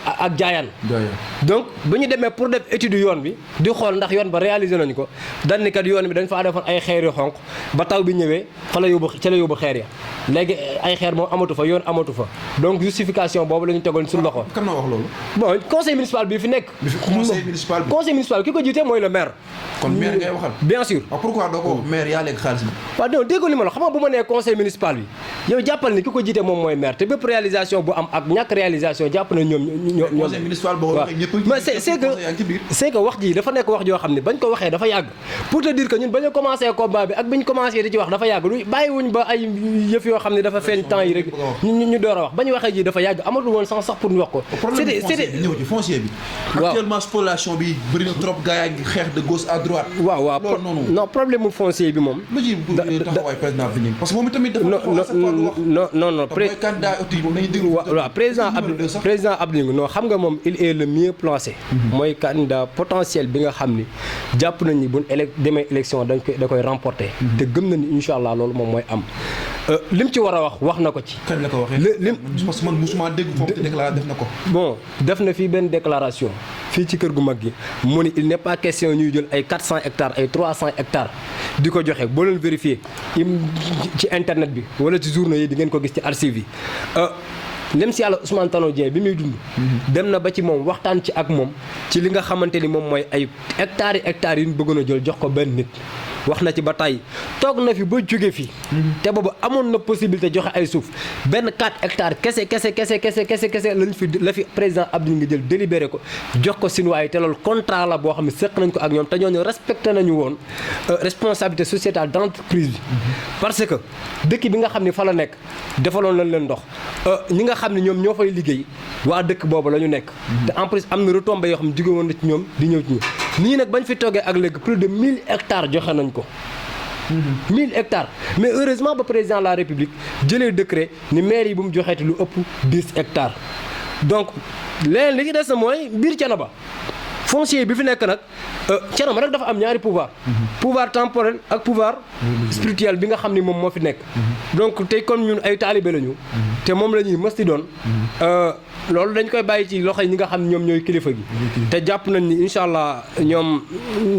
ak jaayaan donc bu ñu demee pour def étude yoon bi di xool ndax yoon ba réalisé nañu ko dañ ni kat yoon bi dañ fa defoon ay xeer yu xonq ba taw bi ñëwee ca la yóbbu xeer ya léegi ay xeer moom amatu fa yoon amatu fa donc justification boobu la ñu tegoon suñu loxo. kan ma wax loolu. bon conseil municipal bi fi nekk. conseil municipal ki ko jiite mooy le maire. kon maire ngay waxal. bien sûr. waaw pourquoi doo ko wax maire yaa léegi xaalis bi. waaw non déggoo li ma la xam nga bu ma nee conseil municipal bi yow jàppal ni ki ko jiite moom mooy maire te bépp réalisation bu am ak ñàkk réalisation jàpp na ñoom. conseil municipal boo waxee ñëpp mais c'est que wax ji dafa nekk wax joo xam ne bañ ko waxee dafa yàgg pour te dire que ñun bañ a commencé combat bi ak biñ commencé di ci wax dafa yàgg lu bàyyiwuñ ba ay yëf yoo xam ne dafa feeñ temps yi rek ñu door a wax bañ waxee ji dafa yàgg amatul woon sax pour ñu wax ko. c'était ñëw ci foncier bi. actuellement spoliation bi bëri na trop gars yaa ngi xeex de gauche à droite. waaw non problème mu foncier bi moom. lu ci taxawaay président bi ñu parce que moom tamit dafa non président Abdou non xam nga moom il est le mieux placé. mooy candidat potentiel bi nga xam ni jàpp nañ ni buñ demee élection da koy remporter. te gëm na ni incha allah loolu moom mooy am. lim ci war a wax na ko ci. kañ la ko waxee parce que man musuma dégg foofu te déclaré def na ko. bon def na fii benn déclaration fii ci kër gu mag gi mu ni il n'est pas question ñuy jël ay 400 hectares ay 300 hectares di ko joxe boo leen vérifier ci internet bi wala ci journaux yi di ngeen ko gis ci archives yi. nem si yàlla Ousmane Tanor Dieng bi muy dund dem na ba ci moom waxtaan ci ak moom ci li nga xamante ni moom mooy ay hectares yi ñu bëggoon a jël jox ko benn nit wax na ci ba tey toog na fi ba jóge fi te boobu amoon na possibilité joxe ay suuf benn 4 hectares kese la fi président Abdou Gningue jël délibéré ko jox ko Sinoa yi te loolu contrat la boo xam ne seq nañ ko ak ñoom te ñooñu respecté nañu woon responsabilité sociétale d'entreprise bi parce que dëkk bi nga xam ne fa la nekk defaloon lañ leen ndox ñi nga xam ne ñoom ñoo fay liggéey waa dëkk boobu la ñu nekk te en plus am na retombées yoo xam ne jóge woon na ci ñoom di ñëw ci ñoom nii nag bañ fi toogee ak léegi plus de 1000 hectares joxe nañ ko 1000 hectares mais heureusement ba président de la république jëlee décret ni maire yi bu mu joxeeti lu ëpp 10 hectares donc leneen li ci des na mooy biir Thiénaba foncier bi fi nekk nag Thiénaba rek dafa am ñaari pouvoir temporel ak pouvoir spirituel bi nga xam ni moom moo fi nekk donc tey comme ñun ay taalibe lañu te moom la ñuy mës di doon loolu dañ koy bàyyi ci loxo yi ñi nga xam ne ñoom ñooy kilifa gi te jàpp nañ ni incha allah ñoom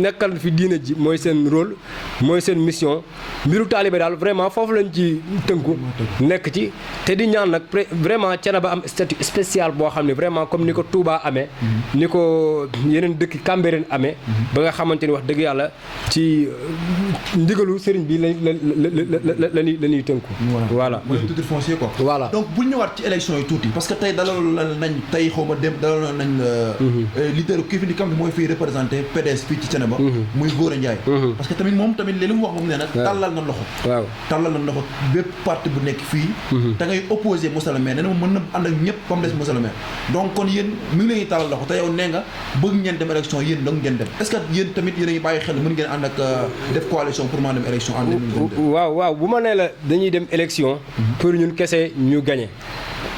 nekkal fi diine ji mooy seen rôle mooy seen mission mbiru taalibe daal vraiment foofu lañ ci tënku nekk ci te di ñaan nag vraiment Thiénaba am statut spécial boo xam ne vraiment comme ni ko Touba amee ni ko yeneen dëkk Cambérène amee ba nga xamante ni wax dëgg yàlla ci ndigalu sëriñ bi la ñuy tënku voilà mooy titre foncier quoi voilà donc bu ñëwaat ci élection yi tuuti parce que tey dalaloon nañ tey xaw ma dem dalaloon nañ leader kii fi di kam mooy fii représenté PDS fii ci Thiénaba muy Gora Ndiaye parce que tamit moom tamit léegi mu wax moom nee na tàllal na loxo waaw tàllal na loxo bépp parti bu nekk fii te ngay opposé Moussa le maire nee na mën na ànd ak ñëpp ba mu des Moussa le maire donc kon yéen mi ngi leen di tàllal loxo te yow nee nga bëgg ngeen dem élection yéen donc ngeen dem est-ce que yéen tamit yéen a ngi bàyyi xel mën ngeen ànd ak def coalition pour mën dem élection en 2022 waaw bu ma nee la dañuy dem élection pour ñun kese ñu gagné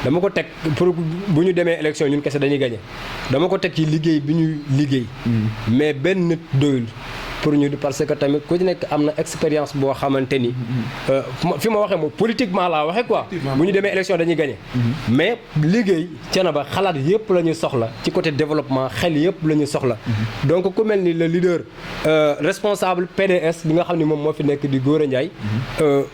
dama ko teg pour bu ñu demee élection ñun kese dañuy gagné dama ko teg ci liggéey bi ñuy liggéey mais benn nit doyul pour ñu parce que tamit ku ci nekk am na expérience boo xamante ni fi ma waxee moom politiquement laa waxee quoi bu ñu demee élection dañuy gagné mais liggéey Thiénaba xalaat yëpp la ñu soxla ci côté développement xel yëpp la ñu soxla donc ku mel ni le leader responsable PDS bi nga xam ne moom moo fi nekk di Gora Ndiaye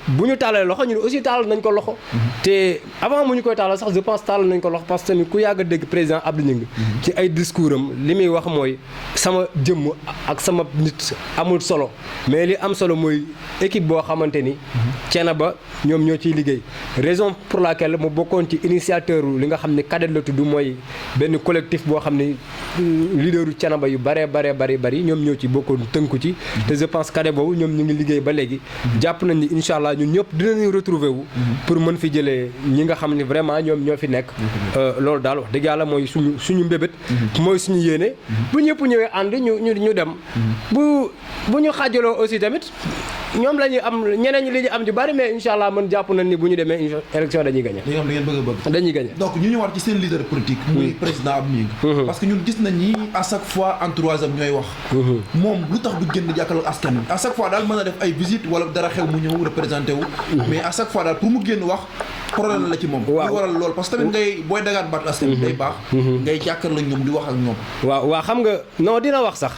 bu ñu tàllalee loxo ñun aussi tàllal nañ ko loxo te avant mu ñu koy tàllal sax je pense tàllal nañ ko loxo parce que tamit ku yàgg a dégg président Abdou Gningue ci ay discours am li muy wax mooy sama jëmm ak sama nit amul solo mais li am solo mooy équipe boo xamante ni Thiénaba ñoom ñoo ciy liggéey raison pour laquelle mu bokkoon ci initiateur li nga xam ne CADET la tudd mooy benn collectif boo xam ne leaderu Thiénaba yu bari ñoom ñoo ci bokkoon tënku ci te je pense CADET boobu ñoom ñu ngi liggéey ba léegi jàpp nañ ni incha allah ñun ñëpp dinañu retrouver wu pour mën fi jëlee ñi nga xam ne vraiment ñoom ñoo fi nekk loolu daal wax dëgg yàlla mooy suñu mbébét mooy suñu yéene bu ñëpp ñëwee ànd ñu dem bu ñu xaajaloo aussi tamit ñoom la ñuy am ñeneen ñi li ñu am ju bari mais incha allah man jàpp nañ ni bu ñu demee élection dañuy gagné. li nga xam ne ngeen bëgg dañuy gagné. donc ñu ñëwaat ci seen leader politique. muy président Abdou Gningue. parce que ñun gis nañ ni à chaque fois entourage am ñooy wax. moom lu tax du génn jàkkaarloo askan wi. à chaque fois daal mën a def ay visite wala dara xew mu ñëw représenté wu. mais à chaque fois daal pour mu génn wax problème la ci moom. waaw lu waral lool parce que tamit ngay booy dagaat baat askan wi day baax. ngay jàkkaarloo ñoom di wax ak ñoom. waaw xam nga non dina wax sax.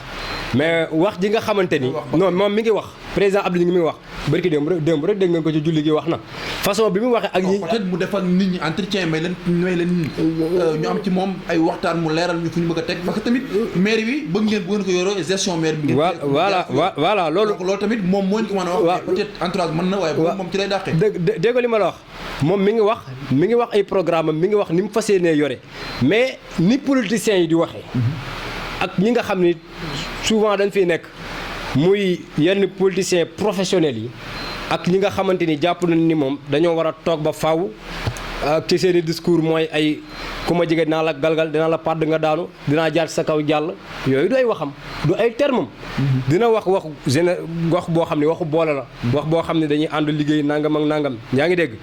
mais wax ji nga xamante ni non moom mi ngi wax président Abdou Gningue mi ngi wax barki démb rek dégg ngeen ko ci julli gi wax na façon bi mu waxee ak ñi peut-être mu def ak nit ñi entretien may leen ñu am ci moom ay waxtaan mu leeral ñu fu ñu bëgg a teg parce que tamit maire bi bëgg ngeen bu ngeen ko yoroo gestion maire bi voilà loolu tamit moom moo ñu ko mën a wax peut-être entourage mën na waaye boobu moom ci lay dàqee dégg li ma la wax moom mi ngi wax ay programme am mi ngi wax ni mu fas yéenee yore mais ni politiciens yi di waxee ak ñi nga xam ni souvent dañ fiy nekk muy yenn politiciens professionnels yi ak ñi nga xamante ni jàpp nañ ni moom dañoo war a toog ba faaw ak ci seen i discours mooy ay ku ma jege dinaa la galgal dinaa la pàdd nga daanu dinaa jaar sa kaw jàll yooyu du ay waxam du ay termam dina wax wax boo xam ne waxu boole la wax boo xam ne dañuy ànd liggéey nangam ak nangam yaa ngi dégg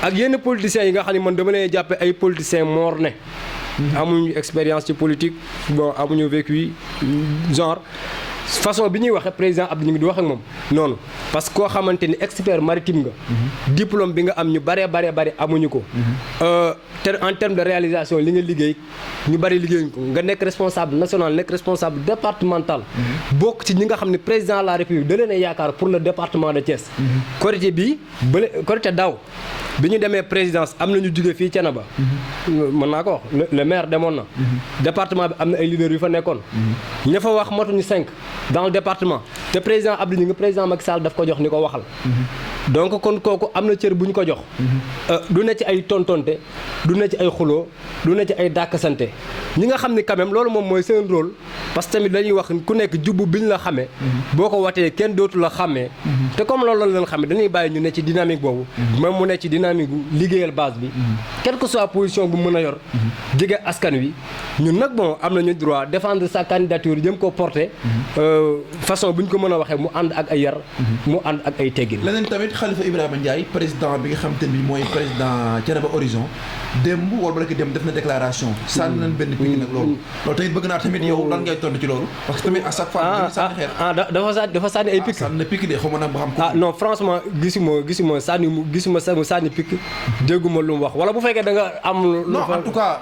ak yenn politiciens yi nga xam ne man dama leen jàppe ay politiciens morne amuñu expérience ci politique bon amuñu vécu genre façon bi ñuy waxee président Abdou Gningue di wax ak moom noonu parce que koo xamante ni expert maritime nga diplôme bi nga am ñu bari amuñu ko en terme de réalisation li nga liggéey ñu bari liggéeyuñu ko nga nekk responsable national nekk responsable départemental bokk ci ñi nga xam ne président de la république da leen a yaakaar pour le département de Thiès Korité daaw bi ñu demee présidence am na ñu jóge fii Thiénaba mën naa ko wax le maire demoon na département bi am na ay leaders yu fa nekkoon ña fa wax matuñu 5 dans le département te président Abdou Gningue président Macky Sall daf ko jox ni ko waxal donc kon kooku am na cër bu ñu ko jox du ne ci ay tontonte du ne ci ay xuloo du ne ci ay dàkkasante ñi nga xam ni quand même loolu moom mooy seen rôle parce que tamit dañuy wax ku nekk jubbu bi ñu la xamee boo ko watee kenn dootu la xàmmee te comme loolu la leen xamee dañuy bàyyi ñu ne ci dynamique boobu même mu ne ci dynamique bu liggéeyal base bi quelle que soit position bu mën a yor jege askan wi ñun nag bon am nañu droit défendre sa candidature jëm ko porter façon bu ñu ko mën a waxee mu ànd ak ay yar mu ànd ak ay teggin leneen tamit Khalifa Ibrahima Ndiaye président bi nga xamante ni mooy président Thiénaba Horizon démb wala ba dem def na déclaration sànni nañ benn pic nag loolu tamit bëgg naa tamit yow lan ngay tontu ci loolu parce que tamit à chaque fois sànni xeer dafa sànni ay pic sànni na pic de xaw ma nag ba xam non franchement gisuma sànni pic dégguma lu mu wax wala bu fekkee da nga am non en tout cas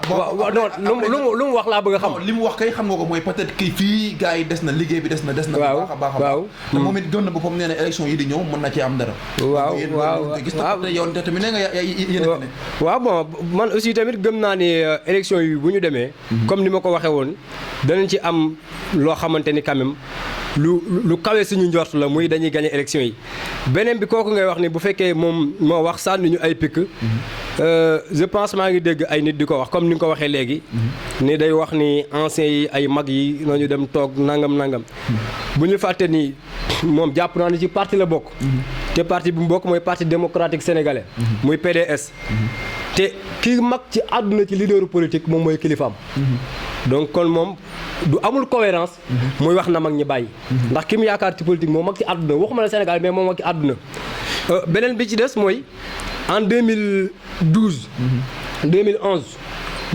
non lu mu wax laa bëgg a xam li mu wax kay xam nga ko mooy peut-être que fii gars yi des na liggéey bi des na waaw baax a baax te moom it gën na boppam nee na élection yi di ñëw mën na ci am dara waaw gis na yow tamit nee nga yéen ne waaw bon man aussi tamit gëm naa ni élection yi bu ñu demee comme ni ma ko waxee woon danañ ci am loo xamante ni quand même lu kawe suñu njort la muy dañuy gagné élection yi beneen bi kooku ngay wax ni bu fekkee moom moo wax sànni ñu ay pic je pense maa ngi dégg ay nit di ko wax comme ni nga ko waxee léegi ni day wax ni anciens yi ay mag yi nañu dem toog nangam bu ñu fàtte ni moom jàpp naa ni ci parti la bokk te parti bu mu bokk mooy parti démocratique sénégalais muy PDS te kii mag ci àdduna ci leaderu politique moom mooy kilifaam donc kon moom du amul cohérence muy wax na mag ñi bàyyi ndax ki mu yaakaar ci politique moom mag ci àdduna waxuma la Sénégal mais moom mag ci àdduna beneen bi ci des mooy en 2012 2011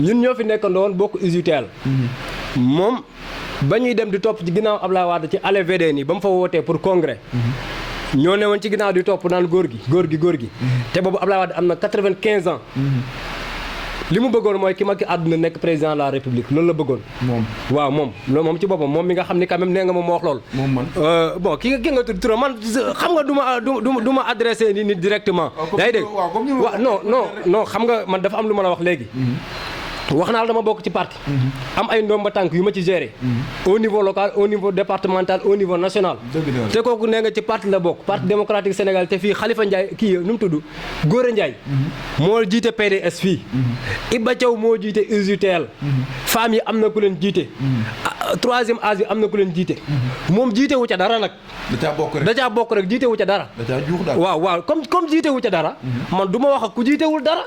ñun ñoo fi nekkandoo woon bokk UJTL moom ba ñuy dem di topp ci ginnaaw Abdoulaye Wade ci allée VDN yi ba mu fa wootee pour congrès ñoo ne woon ci ginnaaw di topp naan góor gi te boobu Abdoulaye Wade am na 95 ans li mu bëggoon mooy ki mag ki àdduna nekk président de la république loolu la bëggoon waaw moom ci boppam moom mi nga xam ni quand même nee nga moom moo wax loolu bon ki nga tudd turam man xam nga du ma adressé nit directement yaa ngi dégg waaw non xam nga man dafa am lu ma la wax léegi wax naa la dama bokk ci parti am ay ndomba tànk yu ma ci gérer au niveau local au niveau départemental au niveau national te kooku nee nga ci parti la bokk parti démocratique Sénégal te fii Khalifa Ndiaye kii nu mu tudd Gora Ndiaye moo jiite PDS fii Iba Thiaw moo jiite UJTL femmes yi am na ku leen jiite troisième âge bi am na ku leen jiite moom jiite wu ca dara nag da caa bokk rek jiite wu ca dara waaw comme jiite wu ca dara man du ma wax ak ku jiitewul dara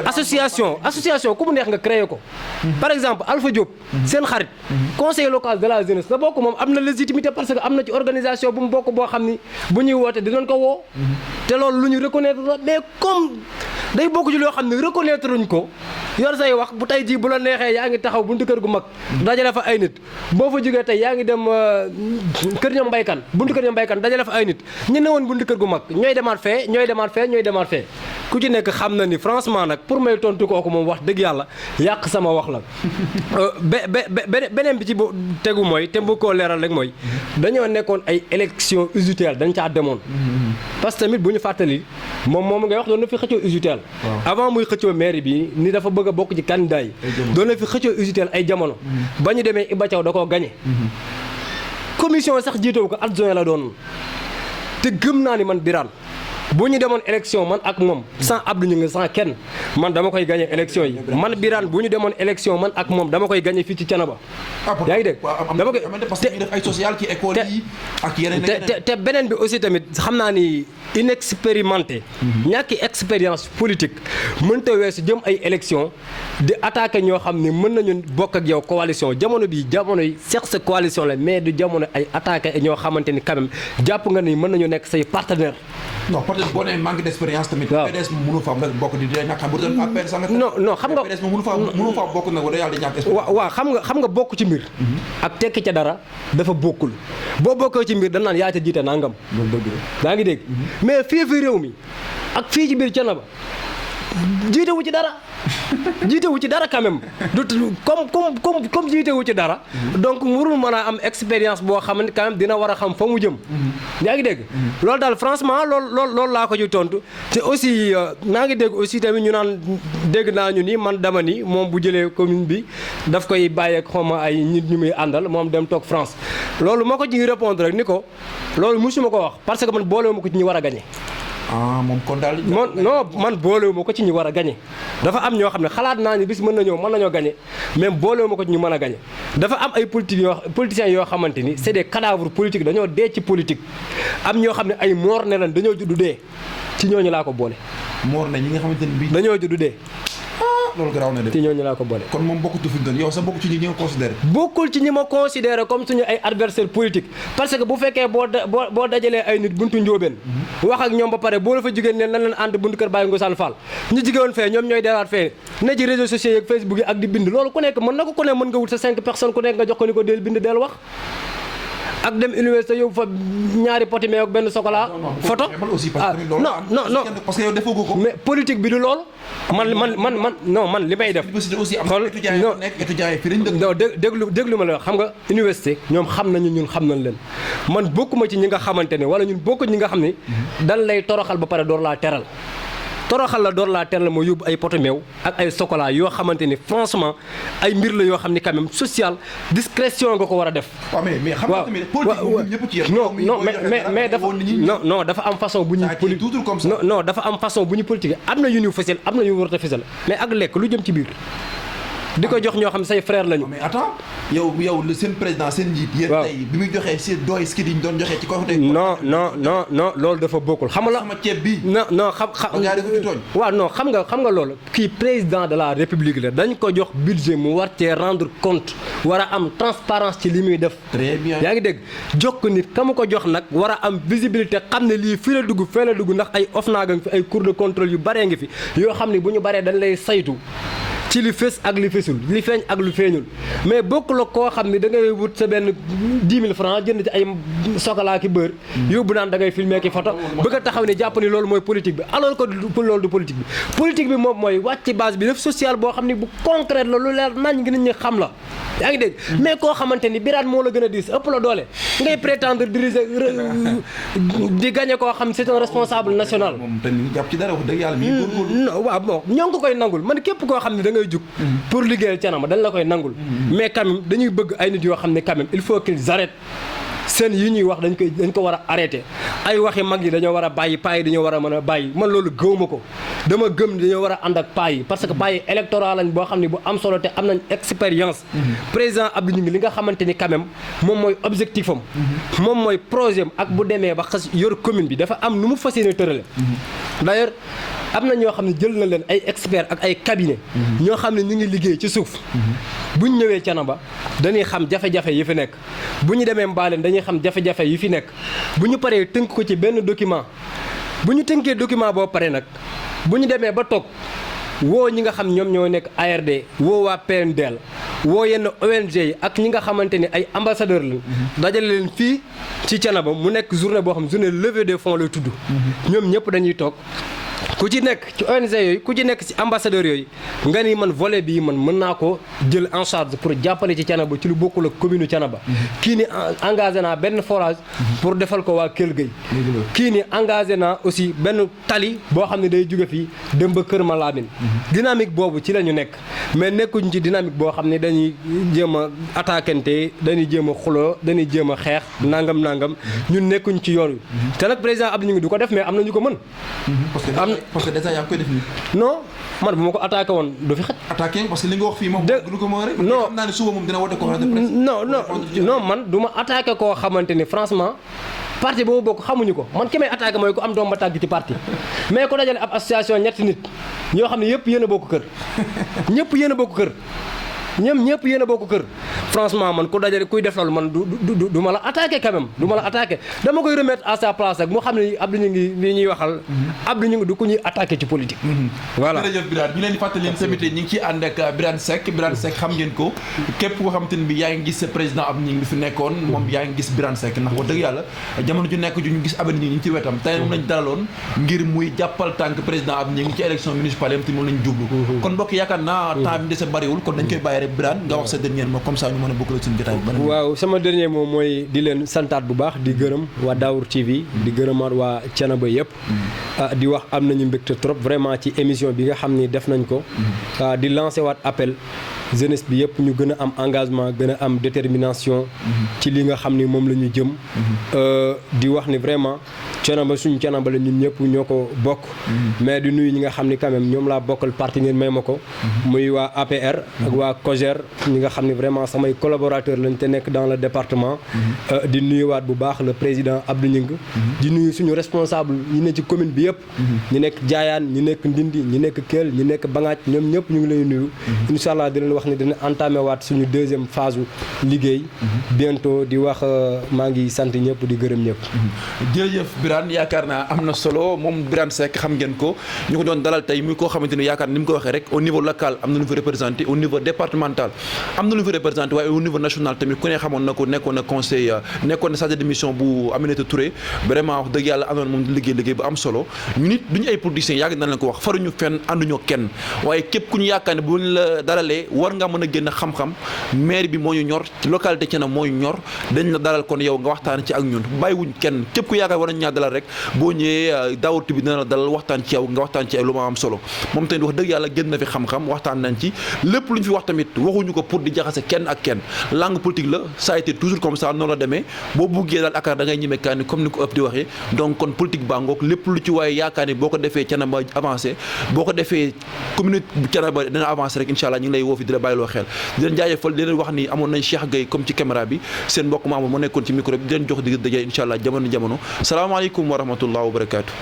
association ku mu neex nga créé ko par exemple Alpha Diop seen xarit conseil local de la jeunesse la bokk moom am na légitimité parce que am na ci organisation bu mu bokk boo xam ni bu ñuy woote dinañ ko woo te loolu lu ñu reconnaître la mais comme day bokk ci loo xam ne reconnaître uñ ko yor say wax bu tey jii bu la neexee yaa ngi taxaw buntu kër gu mag dajale fa ay nit boo fa jógee tey yaa ngi dem kër ñoom mbaykan buntu kër ñoom mbaykan dajale fa ay nit ñu ne woon buntu kër gu mag ñooy demaat fee ku ci nekk xam na ni franchement nag pour may tontu kooku moom wax dëgg yàlla yàq sama wax la beneen bi ci tegu mooy te bu koo leeral rek mooy dañoo nekkoon ay élection UJTL dañ caa demoon parce que tamit bu ñu fàttali moom ngay wax doon na fi xëccoo UJTL avant muy xëccoo mairie bi ni dafa bëgg a bokk ci candidat yi doon na fi xëccoo UJTL ay jamono ba ñu demee Iba Thiaw da koo gagné commission sax jiitewu ko adjoint la doon te gëm naa ni man Birane bu ñu demoon élection man ak moom sans Abdou ñu ngi sans kenn man dama koy gagné élection yi man Birane bu ñu demoon élection man ak moom dama koy gagné fii ci Thiénaba yaa ngi dégg dama koy parce que ñu def ay social ci école yi ak yeneen te beneen bi aussi tamit xam naa ni inexpérimenté ñàkki expérience politique mënta weesu jëm ay élection di attaqué ñoo xam ne mën nañu bokk ak yow coalition jamono bi jamono yi certes sa coalition la mais du jamono ay attaqué ñoo xamante ni quand même jàpp nga ni mën nañu nekk say partenaire non peut-être boo nee manque d'expérience tamit. waaw PDS moom mënu fa am rek bokk di ñàkk xam bu doon APR sax non xam nga PDS moom mënu fa bokk nag wala yàlla di ñàkk expérience. waaw xam nga bokk ci mbir. ak tekki ca dara dafa bokkul boo bokkee ci mbir dañ naan yaa ca jiite nangam. loolu dëgg la daa ngi dégg mais fii réew mi ak fii ci biir Thiénaba jiitewu ci dara. jiitewu ci dara quand même comme jiitewu ci dara donc warul mën a am expérience boo xam ne quand même dina war a xam fa mu jëm yaa ngi dégg loolu daal franchement loolu laa ko ci tontu te aussi naa ngi dégg aussi tamit ñu naan dégg naa ñu ni man dama ni moom bu jëlee commune bi daf koy bàyyeeg xawma ay nit ñu muy àndal moom dem toog France loolu moo ko ci répondre rek ni ko loolu musuma ko wax parce que man boole ma ko ci ñi war a gagné moom kon daal man boolewuma ko ci ñi war a gagné dafa am ñoo xam ne xalaat naa ni bis mën nañoo gagné même boolewuma ko ci ñu mën a gagné dafa am ay politiciens yoo xamante ni c'est des cadavres politiques dañoo dee ci politique am ñoo xam ne ay moor ne dañoo juddu dee ci ñooñu laa ko boole. moor na ñi nga xamante ni bii dañoo juddu dee. loolu garaaw na de. ci ñooñu laa ko boole. kon moom bokkatu fi mu doon yow sa bokk ci ñi nga considéré. bokkul ci ñi ma considéré comme suñu ay adversaire politique parce que bu fekkee boo dajalee ay nit buntu njóobeen wax ak ñoom ba pare boo la fa jigéen leen lan leen ànd buntu kër Baye Ngoussane Fall ñu jigéen fee ñoom ñooy delaat fee ne ci réseaux sociaux yi ak Facebook yi ak di bind loolu ku nekk mën na ko ku ne mën nga wut sa 5 personnes ku nekk nga jox ko ni ko del bind del wax ak dem université yóbbu fa ñaari poti meew ak benn chocolat photo non parce que yow defoo ko mais politique bi du loolu man li may def xool étudiants yi fi lañ dëkk. non déglu ma la xam nga université ñoom xam nañu ñun xam nañ leen man bokkuma ci ñi nga xamante ne wala ñun bokku ñi nga xam ne dan lay toroxal ba pare door laa teral toroxal la door laa teral moo yóbbu ay poto meew ak ay chocolat yoo xamante ni franchement ay mbir la yoo xam ni quand même social discrétion nga ko war a def. waaw mais xam nga tamit politique ñëpp ci non dafa am façon bu ñuy non dafa am façon bu ñu politique am na yu ñu fësal am na yu war a fësal mais ak lekk lu jëm ci biir di ko jox ñoo xam say frère lañu. mais attends yow seen président seen njiit. yéen tey bi muy joxee seen doy skit yi ñu doon joxee ci côté. non loolu dafa bokkul xam nga la sama ceeb bi. non xam waaw non xam nga loolu. kii président de la république la dañ ko jox budget mu war cee rendre compte war a am transparence ci li muy def. très bien yaa ngi dégg jox ko nit ka mu ko jox nag war a am visibilité xam ne lii fii la dugg fee la dugg ndax ay OFNAC ngi fi ay cours de contrôle yu baree ngi fi yoo xam ne bu ñu baree dañ lay saytu. ci li fës ak li fësul li feeñ ak lu feeñul mais bokk la koo xam ne da ngay wut sa benn 10 000 francs jënd ci ay chocolat ki beurre yóbbu naan da ngay filmer ki photo bëgg a taxaw ne jàpp ni loolu mooy politique bi alors que loolu du politique bi moom mooy wàcc ci base bi def social boo xam ne bu concret la lu leer nañ ngi nit ñi xam la yaa ngi dégg mais koo xamante ni Birane moo la gën a diis ëpp la doole ngay prétendre diriger di gagné koo xam c'est un responsable national. moom tamit jàpp ci dara wax dëgg yàlla mi non waaw bon ñoo ngi ko koy nangul man képp koo xam ne da ngay jug pour liggéeyal Thiénaba dañ la koy nangul mais quand même dañuy bëgg ay nit yoo xam ne quand même il faut qu'ils arrêtent seen yi ñuy wax dañ ko war a arrêté ay waxi mag yi dañoo war a bàyyi paa yi dañoo war a mën a bàyyi man loolu gëwuma ko dama gëm dañoo war a ànd ak paa yi parce que paa yi électoral lañ boo xam ne bu am solo te am nañ expérience président Abdou Gningue li nga xamante ni quand même moom mooy objectif am moom mooy projet am ak bu demee ba xas yor commune bi dafa am nu mu fas yéene tërale d'ailleurs am na ñoo xam ne jël na leen ay experts ak ay cabinet ñoo xam ne ñu ngi liggéey ci suuf bu ñu ñëwee Thiénaba dañuy xam jafe-jafe yi fi nekk bu ñu demee Mbaleen dañuy xam jafe-jafe yi fi nekk bu ñu paree tënk ko ci benn document bu ñu tënkee document boo pare nag bu ñu demee ba toog woo ñi nga xam ñoom ñoo nekk ARD woo waa PNDL woo yenn ONG yi ak ñi nga xamante ni ay ambassadeur lañ dajale leen fii ci Thiénaba mu nekk journée boo xam journée levée des fonds lay tudd ñoom ñëpp dañuy toog ku ci nekk ci ONG yooyu ku ci nekk ci ambassadeur yooyu nga ni man volet bii man mën naa ko jël en charge pour jàppale ci Thiénaba ci lu bokkul ak commune Thiénaba kii ni engagé naa benn forage pour defal ko waa Kell Gueye kii ni engagé naa aussi benn tali boo xam ne day jóge fii dem ba Kër Malamine dynamique boobu ci la ñu nekk mais nekkuñ ci dynamique boo xam ne dañuy jéem a attaquante dañuy jéem a xuloo dañuy jéem a xeex nangam ñun nekkuñ ci yoon wi te nag président Abdou Gningue du ko def mais am na ñu ko mën parce que déjà yaa ngi koy def nii. non man bu ma ko attaqué woon du fi xaj. attaqué parce que li nga wax fii moom. lu ko mën rek. non xam naa ne suba moom dina woote conférence de presse. non man du ma attaqué koo xamante ni franchement parti ba ma bokk xamuñu ko man ki may attaqué mooy ku am doom ba tàgg ci parti mais ko dajale ab association ñetti nit ñoo xam ne yëpp yéen a bokk kër ñëpp yéen a bokk kër ñëpp yéen a bokk kër franchement man ku dajale kuy def loolu man du ma la attaqué quand même du ma la attaqué dama koy remettre à sa place rek mu xam ne Abdou Gningue li ñuy waxal Abdou Gningue du ko ñuy attaqué ci politique voilà jërëjëf Birane ñu leen di fàttali leen tamit ñi ngi ciy ànd ak Birane Seck xam ngeen ko képp koo xamante ne bi yaa ngi gis président Abdou Gningue bi fi nekkoon moom yaa ngi gis Birane Seck ndax wax dëgg yàlla jamono ju nekk ju ñu gis Abdou Gningue ñu ci wetam tey moom lañ dalaloon ngir muy jàppal tànk président Abdou Gningue ci élection municipale yi te moom lañ jublu kon mbokk yaakaar naa temps bi dese bariwul kon dañ koy bàyyi rek Birane nga wax sa dernier mot comme ça ñu mën a bokk suñu jotaay waaw sama dernier mot mooy di leen santaat bu baax di gërëm waa Dawour TV di gërëmaat waa Thiénaba yëpp di wax am nañu mbégte trop vraiment ci émission bi nga xam ni def nañ ko di lancer waat appel jeunesse bi yëpp ñu gën a am engagement gën a am détermination ci li nga xam ni moom la ñu jëm di wax ni vraiment Thiénaba suñu Thiénaba la ñun ñëpp ñoo ko bokk mais di nuyu ñi nga xam ni quand même ñoom laa bokkal parti ngeen may ma ko muy waa APR ak waa COJER ñi nga xam ne vraiment samay collaborateurs lañ te nekk dans le département di nuyuwaat bu baax le président Abdou Gningue di nuyu suñu responsable ñi ne ci commune bi yëpp ñi nekk Diayane ñi nekk Ndindi ñi nekk Kell ñi nekk Bangaaj ñoom ñëpp ñu ngi lay nuyu incha allah di leen wax ne dina entamé waat suñu deuxième phase liggéey bientôt di wax maa ngi sant ñëpp di gërëm ñëpp jërëjëf Birane yaakaar naa am na solo moom Birane Seck xam ngeen ko ñu ko doon dalal tey muy koo xamante ni yaakaar ni mu ko waxee rek au niveau local am na lu fi représenté au niveau départemental am na lu fi représenté waaye au niveau national tamit ku ne xamoon na ko nekkoon na conseil nekkoon na chargé de mission bu Aminata Touré vraiment wax dëgg yàlla amoon moom di liggéey bu am solo ñu nit duñu ay politiciens yàgg na leen ko wax faruñu fenn ànduñoo kenn waaye képp ku ñu yaakaar ne bu ñu la dalalee war nga mën a génn xam-xam maire bi moo ñu ñor localité Thiénaba moo ñu ñor dañ la dalal kon yow nga waxtaan ci ak ñun bàyyiwuñ kenn képp ku yaakaar war nañ ñaa dalal rek boo ñëwee Daawur TV dina la dalal waxtaan ci yow nga waxtaan ci ay lu ma am solo moom tamit wax dëgg yàlla génn na fi xam-xam waxtaan nañ ci lépp lu ñu fi wax tamit waxuñu ko pour di jaxase kenn ak kenn langue politique la ça a été toujours comme ça noonu la demee boo buggee daal akaar da ngay ñemee kaani comme ni ko ëpp di waxee donc kon politique baa ngoog lépp lu ci waaye yaakaar ni boo ko defee Thiénaba avancé boo ko defee communauté bu Thiénaba dina avancé rek incha allah ñu ngi lay woo fi di la bàyyiloo xel di leen jaajëfal di leen wax ni amoon nañ Cheikh Gueye comme ci caméra bi seen mbokk Mamour moo nekkoon ci micro bi di leen jox di daje incha allah jamono salaamaaleykum wa rahmatullah wa barakaatu